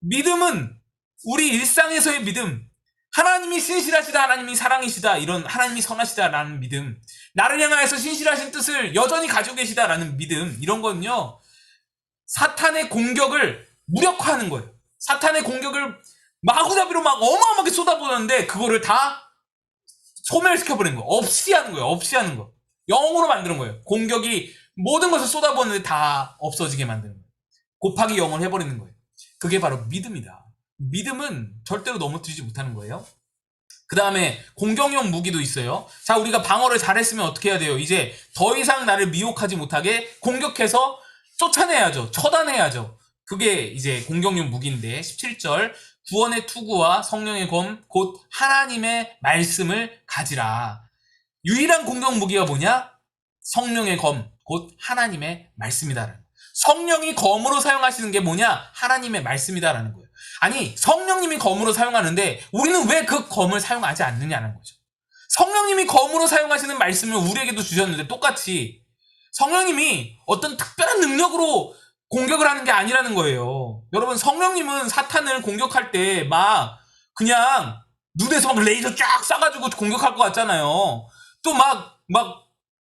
믿음은 우리 일상에서의 믿음, 하나님이 신실하시다, 하나님이 사랑이시다, 이런 하나님이 선하시다라는 믿음, 나를 향하여서 신실하신 뜻을 여전히 가지고 계시다라는 믿음, 이런 거는요, 사탄의 공격을 무력화하는 거예요. 사탄의 공격을 마구잡이로 막 어마어마하게 쏟아부었는데 그거를 다 소멸시켜버리는 거, 없이 하는 거예요. 없이 하는 거, 0으로 만드는 거예요. 공격이 모든 것을 쏟아부었는데 다 없어지게 만드는 거예요. 곱하기 0을 해버리는 거예요. 그게 바로 믿음이다. 믿음은 절대로 넘어뜨리지 못하는 거예요. 그 다음에 공격용 무기도 있어요. 자, 우리가 방어를 잘했으면 어떻게 해야 돼요? 이제 더 이상 나를 미혹하지 못하게 공격해서 쫓아내야죠. 처단해야죠. 그게 이제 공격용 무기인데, 17절 구원의 투구와 성령의 검 곧 하나님의 말씀을 가지라. 유일한 공격 무기가 뭐냐? 성령의 검 곧 하나님의 말씀이다라는 거예요. 성령이 검으로 사용하시는 게 뭐냐? 하나님의 말씀이다라는 거예요. 아니, 성령님이 검으로 사용하는데 우리는 왜 그 검을 사용하지 않느냐는 거죠. 성령님이 검으로 사용하시는 말씀을 우리에게도 주셨는데 똑같이 성령님이 어떤 특별한 능력으로 공격을 하는 게 아니라는 거예요. 여러분, 성령님은 사탄을 공격할 때 막 그냥 눈에서 막 레이저 쫙 쏴가지고 공격할 것 같잖아요. 또 막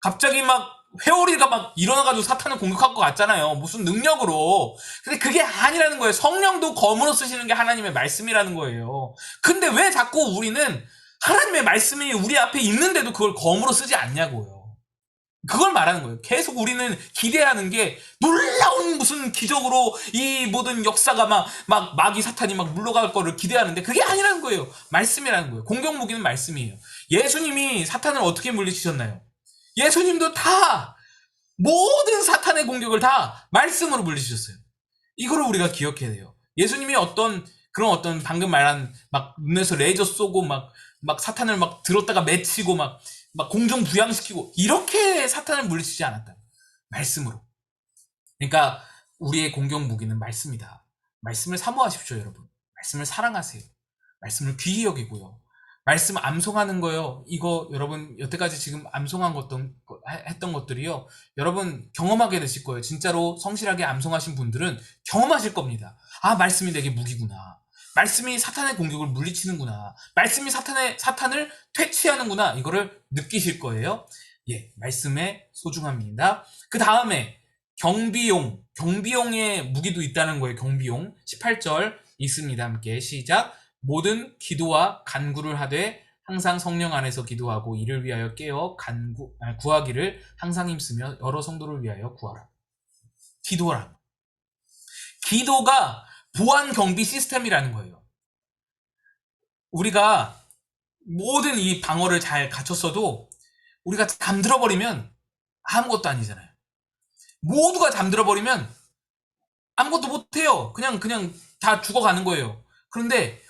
갑자기 막 회오리가 막 일어나가지고 사탄을 공격할 것 같잖아요. 무슨 능력으로. 근데 그게 아니라는 거예요. 성령도 검으로 쓰시는 게 하나님의 말씀이라는 거예요. 근데 왜 자꾸 우리는 하나님의 말씀이 우리 앞에 있는데도 그걸 검으로 쓰지 않냐고요. 그걸 말하는 거예요. 계속 우리는 기대하는 게 놀라운 무슨 기적으로 이 모든 역사가 막 마귀 사탄이 막 물러갈 거를 기대하는데 그게 아니라는 거예요. 말씀이라는 거예요. 공격 무기는 말씀이에요. 예수님이 사탄을 어떻게 물리치셨나요? 예수님도 다 모든 사탄의 공격을 다 말씀으로 물리치셨어요. 이거를 우리가 기억해야 돼요. 예수님이 어떤 방금 말한 막 눈에서 레이저 쏘고 막 사탄을 막 들었다가 맺히고 막 공중 부양시키고 이렇게 사탄을 물리치지 않았다. 말씀으로. 그러니까 우리의 공격 무기는 말씀이다. 말씀을 사모하십시오, 여러분. 말씀을 사랑하세요. 말씀을 귀히 여기고요. 말씀 암송하는 거요. 이거 여러분 여태까지 지금 암송한 했던 것들이요. 여러분 경험하게 되실 거예요. 진짜로 성실하게 암송하신 분들은 경험하실 겁니다. 아, 말씀이 내게 무기구나. 말씀이 사탄의 공격을 물리치는구나. 말씀이 사탄을 퇴치하는구나. 이거를 느끼실 거예요. 예, 말씀의 소중함입니다. 그 다음에 경비용의 무기도 있다는 거예요. 경비용. 18절 읽습니다. 함께 시작. 모든 기도와 간구를 하되 항상 성령 안에서 기도하고 이를 위하여 깨어 구하기를 항상 힘쓰며 여러 성도를 위하여 구하라. 기도라. 기도가 보안 경비 시스템이라는 거예요. 우리가 모든 이 방어를 잘 갖췄어도 우리가 잠들어 버리면 아무것도 아니잖아요. 모두가 잠들어 버리면 아무것도 못해요. 그냥 다 죽어가는 거예요. 그런데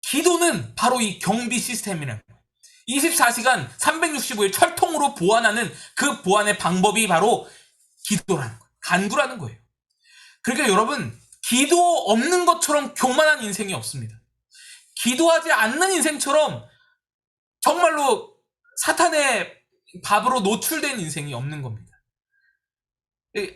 기도는 바로 이 경비 시스템이라는 거예요. 24시간 365일 철통으로 보안하는 그 보안의 방법이 바로 기도라는 거예요. 간구라는 거예요. 그러니까 여러분, 기도 없는 것처럼 교만한 인생이 없습니다. 기도하지 않는 인생처럼 정말로 사탄의 밥으로 노출된 인생이 없는 겁니다.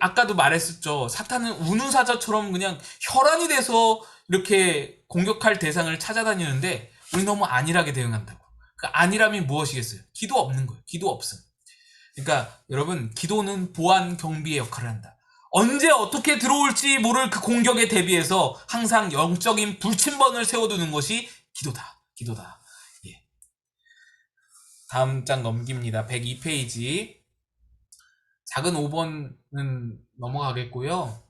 아까도 말했었죠. 사탄은 우누사자처럼 그냥 혈안이 돼서 이렇게 공격할 대상을 찾아다니는데 우리 너무 안일하게 대응한다고. 그 안일함이 무엇이겠어요? 기도 없는 거예요. 기도 없음. 그러니까 여러분, 기도는 보안 경비의 역할을 한다. 언제 어떻게 들어올지 모를 그 공격에 대비해서 항상 영적인 불침번을 세워두는 것이 기도다. 예. 다음 장 넘깁니다. 102페이지. 작은 5번은 넘어가겠고요.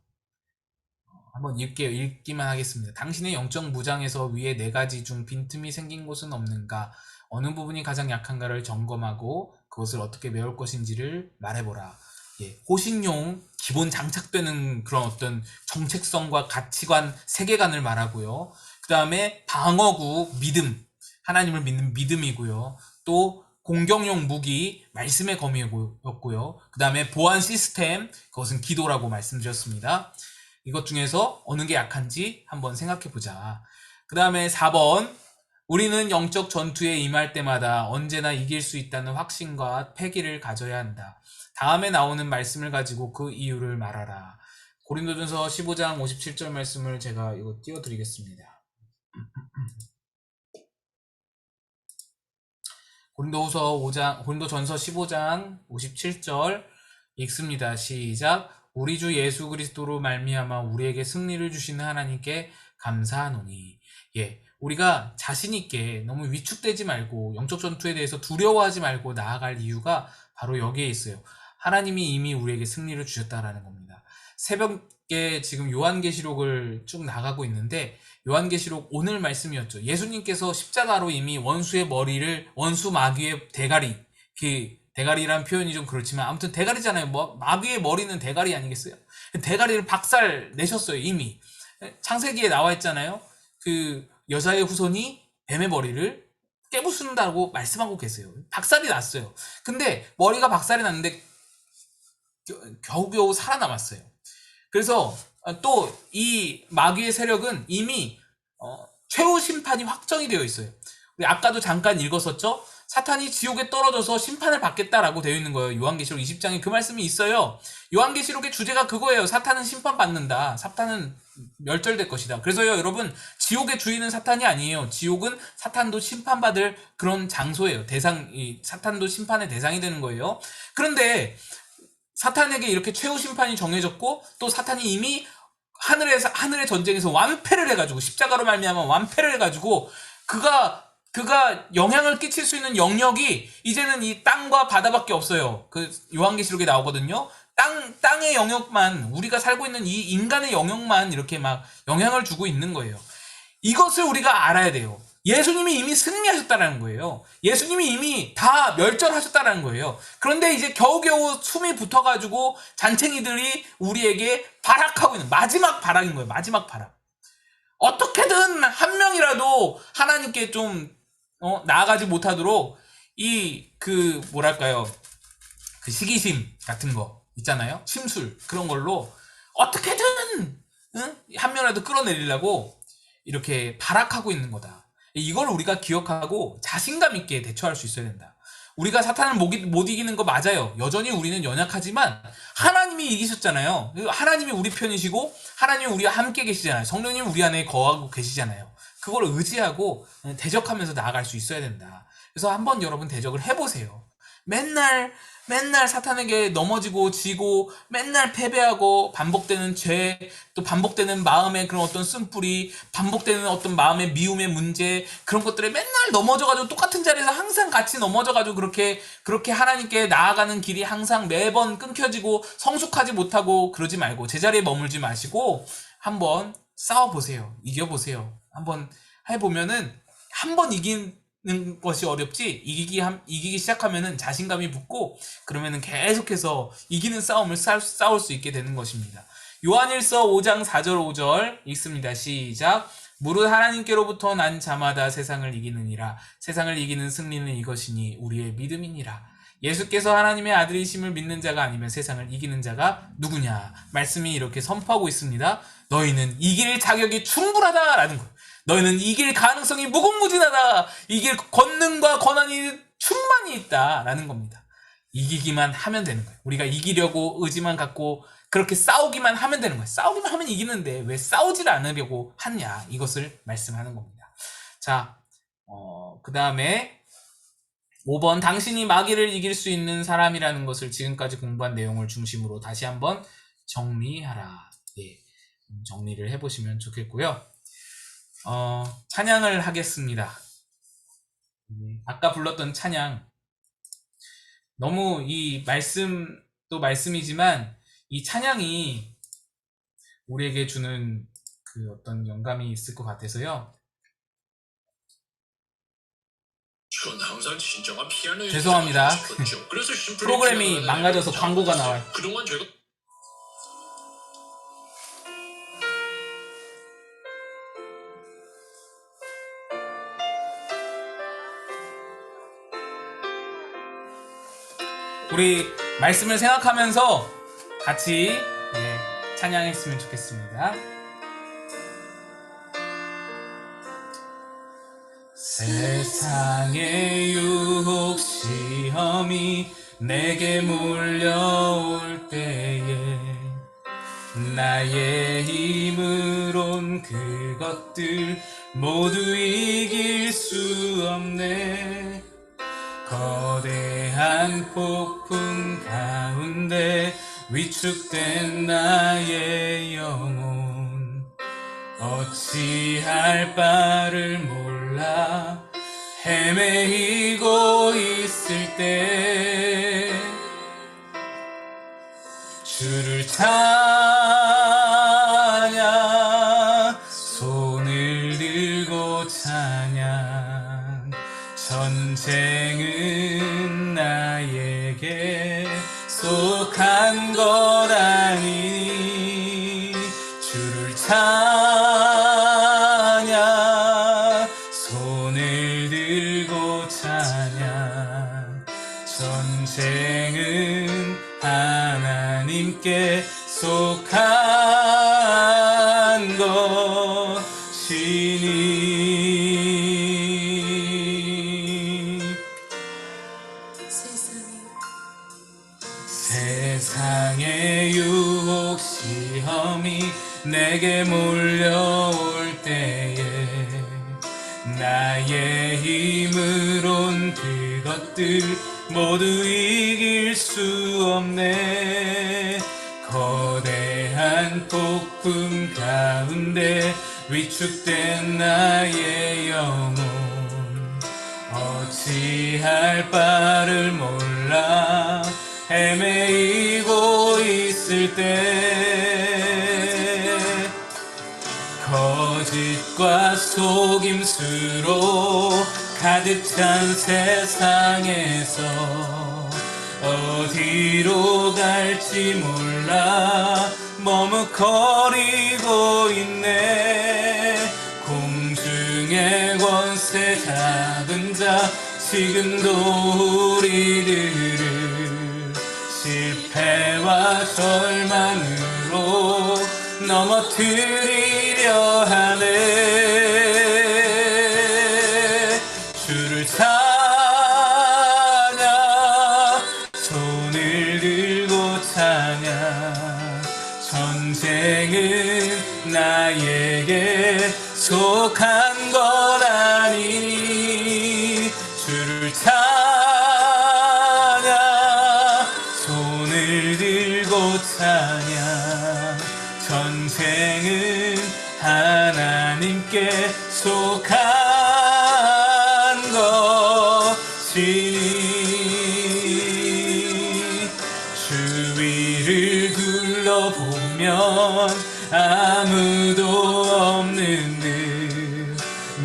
한번 읽기만 하겠습니다. 당신의 영적 무장에서 위에 4가지 중 빈틈이 생긴 곳은 없는가? 어느 부분이 가장 약한가를 점검하고 그것을 어떻게 메울 것인지를 말해보라. 예, 호신용 기본 장착되는 그런 어떤 정체성과 가치관, 세계관을 말하고요. 그 다음에 방어구, 믿음, 하나님을 믿는 믿음이고요. 또 공격용 무기, 말씀의 검이었고요. 그 다음에 보안 시스템, 그것은 기도라고 말씀드렸습니다. 이것 중에서 어느 게 약한지 한번 생각해보자. 그 다음에 4번, 우리는 영적 전투에 임할 때마다 언제나 이길 수 있다는 확신과 패기를 가져야 한다. 다음에 나오는 말씀을 가지고 그 이유를 말하라. 고린도전서 15장 57절 말씀을 제가 이거 띄워드리겠습니다. 고린도전서 15장 57절 읽습니다. 시작. 우리 주 예수 그리스도로 말미암아 우리에게 승리를 주시는 하나님께 감사하노니. 예, 우리가 자신 있게 너무 위축되지 말고 영적 전투에 대해서 두려워하지 말고 나아갈 이유가 바로 여기에 있어요. 하나님이 이미 우리에게 승리를 주셨다라는 겁니다. 새벽에 지금 요한계시록을 쭉 나가고 있는데 요한계시록 오늘 말씀이었죠. 예수님께서 십자가로 이미 원수의 머리를, 원수 마귀의 대가리, 대가리란 표현이 좀 그렇지만 아무튼 대가리잖아요. 마귀의 머리는 대가리 아니겠어요? 대가리를 박살 내셨어요. 이미 창세기에 나와 있잖아요. 그 여자의 후손이 뱀의 머리를 깨부순다고 말씀하고 계세요. 박살이 났어요. 근데 머리가 박살이 났는데 겨우겨우 살아남았어요. 그래서 또 이 마귀의 세력은 이미 최후 심판이 확정이 되어 있어요. 우리 아까도 잠깐 읽었었죠? 사탄이 지옥에 떨어져서 심판을 받겠다라고 되어 있는 거예요. 요한계시록 20장에 그 말씀이 있어요. 요한계시록의 주제가 그거예요. 사탄은 심판받는다. 사탄은 멸절될 것이다. 그래서요, 여러분, 지옥의 주인은 사탄이 아니에요. 지옥은 사탄도 심판받을 그런 장소예요. 사탄도 심판의 대상이 되는 거예요. 그런데 사탄에게 이렇게 최후 심판이 정해졌고 또 사탄이 이미 하늘의 전쟁에서 완패를 해가지고 십자가로 말미암아 완패를 해가지고 그가 영향을 끼칠 수 있는 영역이 이제는 이 땅과 바다밖에 없어요. 그 요한계시록에 나오거든요. 땅의 영역만, 우리가 살고 있는 이 인간의 영역만 이렇게 막 영향을 주고 있는 거예요. 이것을 우리가 알아야 돼요. 예수님이 이미 승리하셨다는 거예요. 예수님이 이미 다 멸절하셨다는 거예요. 그런데 이제 겨우겨우 숨이 붙어가지고 잔챙이들이 우리에게 발악하고 있는 마지막 발악인 거예요. 마지막 발악. 어떻게든 한 명이라도 하나님께 좀 나아가지 못하도록 뭐랄까요, 그 시기심 같은 거 있잖아요. 심술 그런 걸로 어떻게든 한 명이라도 끌어내리려고 이렇게 발악하고 있는 거다. 이걸 우리가 기억하고 자신감 있게 대처할 수 있어야 된다. 우리가 사탄을 못 이기는 거 맞아요. 여전히 우리는 연약하지만 하나님이 이기셨잖아요. 하나님이 우리 편이시고 하나님이 우리와 함께 계시잖아요. 성령님이 우리 안에 거하고 계시잖아요. 그걸 의지하고 대적하면서 나아갈 수 있어야 된다. 그래서 한번 여러분 대적을 해보세요. 맨날 사탄에게 넘어지고 지고 맨날 패배하고 반복되는 죄, 또 반복되는 마음의 그런 어떤 쓴뿌리, 반복되는 어떤 마음의 미움의 문제, 그런 것들에 맨날 넘어져가지고 똑같은 자리에서 항상 같이 넘어져가지고 그렇게 하나님께 나아가는 길이 항상 매번 끊겨지고 성숙하지 못하고 그러지 말고 제자리에 머물지 마시고 한번 싸워보세요. 이겨보세요. 한번 해보면은 한 번 이기는 것이 어렵지, 이기기 시작하면은 자신감이 붙고 그러면은 계속해서 이기는 싸움을 싸울 수 있게 되는 것입니다. 요한일서 5장 4절 5절 읽습니다. 시작. 무릇 하나님께로부터 난 자마다 세상을 이기느니라. 세상을 이기는 승리는 이것이니 우리의 믿음이니라. 예수께서 하나님의 아들이심을 믿는 자가 아니면 세상을 이기는 자가 누구냐. 말씀이 이렇게 선포하고 있습니다. 너희는 이길 자격이 충분하다라는 거예요. 너희는 이길 가능성이 무궁무진하다. 이길 권능과 권한이 충만히 있다라는 겁니다. 이기기만 하면 되는 거예요. 우리가 이기려고 의지만 갖고 그렇게 싸우기만 하면 되는 거예요. 싸우기만 하면 이기는데 왜 싸우지를 않으려고 하냐, 이것을 말씀하는 겁니다. 자, 그 다음에 5번, 당신이 마귀를 이길 수 있는 사람이라는 것을 지금까지 공부한 내용을 중심으로 다시 한번 정리하라. 예, 정리를 해보시면 좋겠고요. 찬양을 하겠습니다. 아까 불렀던 찬양, 너무 이 말씀도 말씀이지만 이 찬양이 우리에게 주는 그 어떤 영감이 있을 것 같아서요. 죄송합니다. 프로그램이 망가져서 광고가 나와요. 우리 말씀을 생각하면서 같이 찬양했으면 좋겠습니다. 세상의 유혹 시험이 내게 몰려올 때에 나의 힘으론 그것들 모두 이길 수 없네. 거대한 폭풍 가운데 위축된 나의 영혼, 어찌할 바를 몰라 헤매이고 있을 때 주를 찬양, 손을 들고 찬양. 전쟁은 나에게 속한 것 아니니 주를 찬양, 손을 들고 찬양. 전쟁은 하나님께 속한 것이니. 세상의 유혹 시험이 내게 몰려올 때에 나의 힘으론 그것들 모두 이길 수 없네. 거대한 폭풍 가운데 위축된 나의 영혼, 어찌할 바를 몰라 헤매이고 있을 때 거짓과 속임수로 가득 찬 세상에서 어디로 갈지 몰라 머뭇거리고 있네. 공중의 권세 잡은 자 지금도 우리들을 실패와 절망으로 넘어뜨리려 하네. 주를 찬양, 손을 들고 찬양. 전쟁은 나에게 속한 것 아니니 주를 찬양, 찬양. 전쟁은 하나님께 속한 것이니 주위를 둘러보면 아무도 없는 듯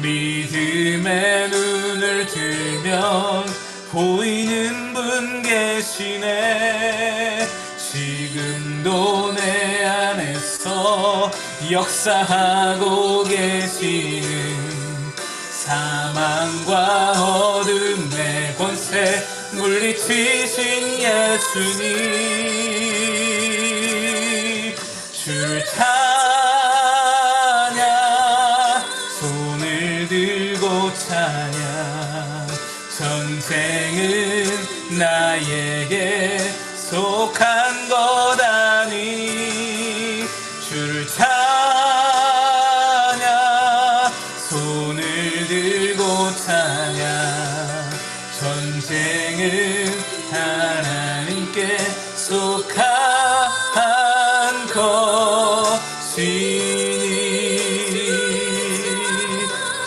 믿음의 눈을 들면 보이는 분 계시네. 지금도 내 안에서 역사하고 계시는 사망과 어둠의 권세 물리치신 예수님. 주 찬양. 손을 들고 찬양. 전쟁은 나에게 속한 것 아니. 주를 찬양. 손을 들고 찬양. 전쟁은 하나님께 속한 것이니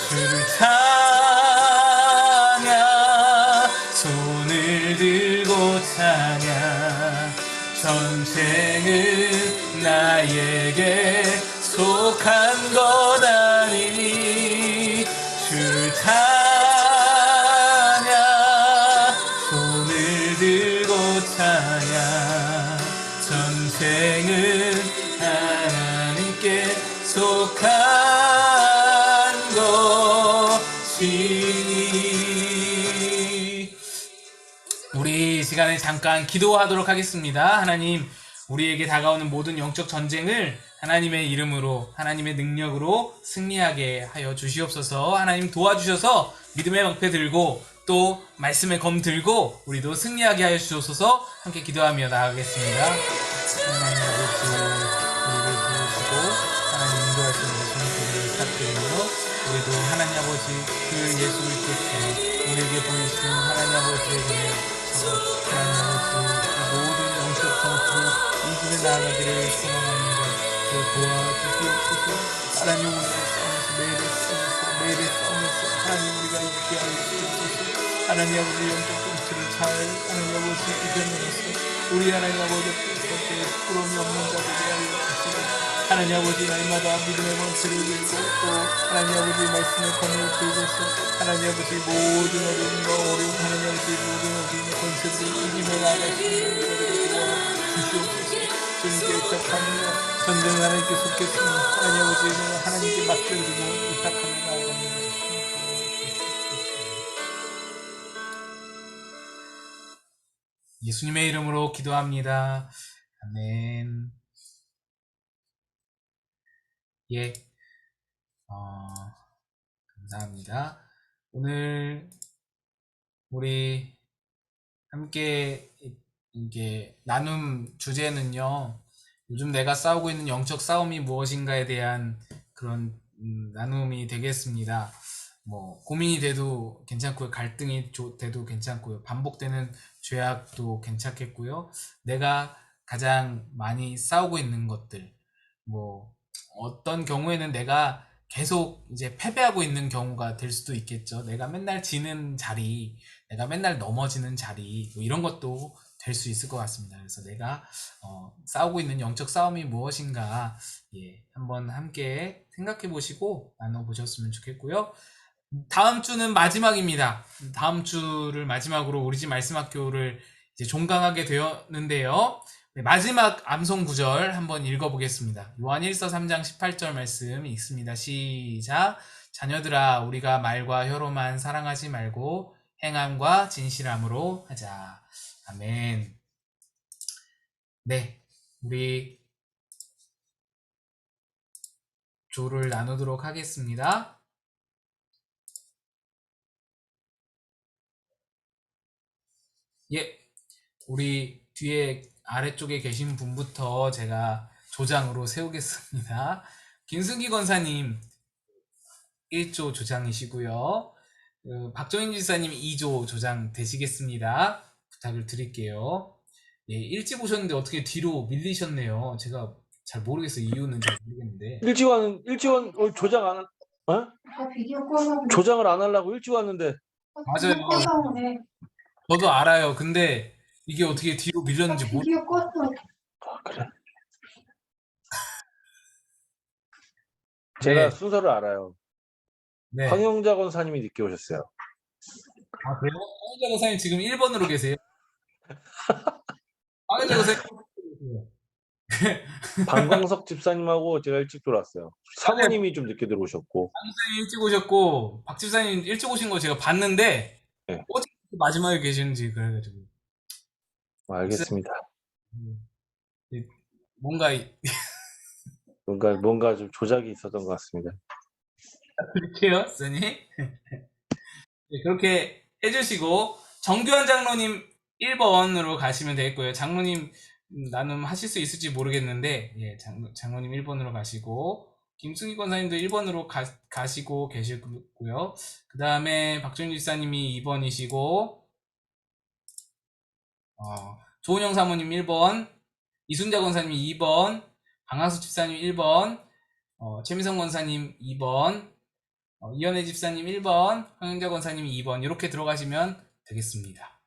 주를 찬양. 손을 들고 찬양. 전쟁은 나에게 속한 것 아니니 주를 찬양. 손을 들고 찬양. 전쟁은 하나님께 속한 것이니. 우리 이 시간에 잠깐 기도하도록 하겠습니다. 하나님, 우리에게 다가오는 모든 영적 전쟁을 하나님의 이름으로, 하나님의 능력으로 승리하게 하여 주시옵소서. 하나님 도와주셔서 믿음의 방패 들고 또 말씀의 검 들고 우리도 승리하게 하여 주옵소서. 함께 기도하며 나아가겠습니다. 하나님 아버지, 우리를 도우시고 하나님 인도하시는 것을 부탁드리며 우리도 하나님 아버지 그 예수 그리스도께 우리에게 보이신 하나님 아버지의 은혜, 하나님 아버지 모든 영적 전투를 이기며 나아가기를 소망하는 것 도와주시옵소서. 하나님 오늘 싸움에서 매일의 싸움에서 하나님 우리가 이기게 하여 주옵소서. 하나님 아버지 영적 전투를 잘 하나님 아버지 이겨내서 우리 하나님 아버지 그렇게 부끄러움이 없는 자들이 하여 주시고 하나님 아버지 날마다 믿음의 방패를 들고 또 하나님 아버지 말씀의 검을 들고서 하나님 아버지 모든 어려움과 어려운 하나님 아버지 모든 어려움의 권세들을 이기며 나아가시는 주시옵소서. 주님께 의탁하며 전쟁은 하나님께 속겠으니 하나님 아버지 하나님께 맡겨드리고 의탁하며 나아갑니다. 예수님의 이름으로 기도합니다. 아멘. 예, 감사합니다. 오늘 우리 함께 이게 나눔 주제는요, 요즘 내가 싸우고 있는 영적 싸움이 무엇인가에 대한 그런 나눔이 되겠습니다. 뭐 고민이 돼도 괜찮고요, 갈등이 돼도 괜찮고요, 반복되는 죄악도 괜찮겠고요, 내가 가장 많이 싸우고 있는 것들, 뭐 어떤 경우에는 내가 계속 이제 패배하고 있는 경우가 될 수도 있겠죠. 내가 맨날 지는 자리, 내가 맨날 넘어지는 자리, 뭐 이런 것도 될 수 있을 것 같습니다. 그래서 내가 싸우고 있는 영적 싸움이 무엇인가, 예, 한번 함께 생각해 보시고 나눠 보셨으면 좋겠고요. 다음 주는 마지막입니다. 다음 주를 마지막으로 우리 집 말씀학교를 이제 종강하게 되었는데요. 네, 마지막 암송 구절 한번 읽어보겠습니다. 요한일서 3장 18절 말씀 읽습니다. 시작. 자녀들아, 우리가 말과 혀로만 사랑하지 말고 행함과 진실함으로 하자. 아멘. 네, 우리 조를 나누도록 하겠습니다. 예, 우리 뒤에 아래쪽에 계신 분부터 제가 조장으로 세우겠습니다. 김승기 권사님 1조 조장이시고요. 박정인 지사님 2조 조장 되시겠습니다. 부탁을 드릴게요. 예, 일찍 오셨는데 어떻게 뒤로 밀리셨네요. 제가 잘 모르겠어요. 이유는 잘 모르겠는데. 일찍 조장 안, 어? 조장을 안 하려고 일찍 왔는데. 맞아요. 저도 알아요. 근데 이게 어떻게 뒤로 밀렸는지 아, 그래. 제가 네, 순서를 알아요. 네. 황영자 권사님이 늦게 오셨어요. 아, 그래요? 황현자 고사님 지금 1번으로 계세요? 황현자 고사님 방광석 집사님하고 제가 일찍 들어왔어요. 사모님이 좀 늦게 들어오셨고. 박집사님 일찍 오셨고 박집사님 일찍 오신 거 제가 봤는데 네, 어떻게 마지막에 계시는지 그래가지고 박집사님 알겠습니다. 뭔가 뭔가 좀 조작이 있었던 것 같습니다. 그렇게요, 써니? 네, 그렇게 해주시고 정규환 장로님 1번으로 가시면 되겠고요. 장로님 나눔 하실 수 있을지 모르겠는데 예, 장로님 1번으로 가시고 김승희 권사님도 1번으로 가시고 계시고요. 그 다음에 박정희 집사님이 2번이시고 조은영 사모님 1번, 이순자 권사님 2번, 강하수 집사님 1번, 최미성 권사님 2번, 이현애 집사님 1번, 황영자 권사님 2번 이렇게 들어가시면 되겠습니다.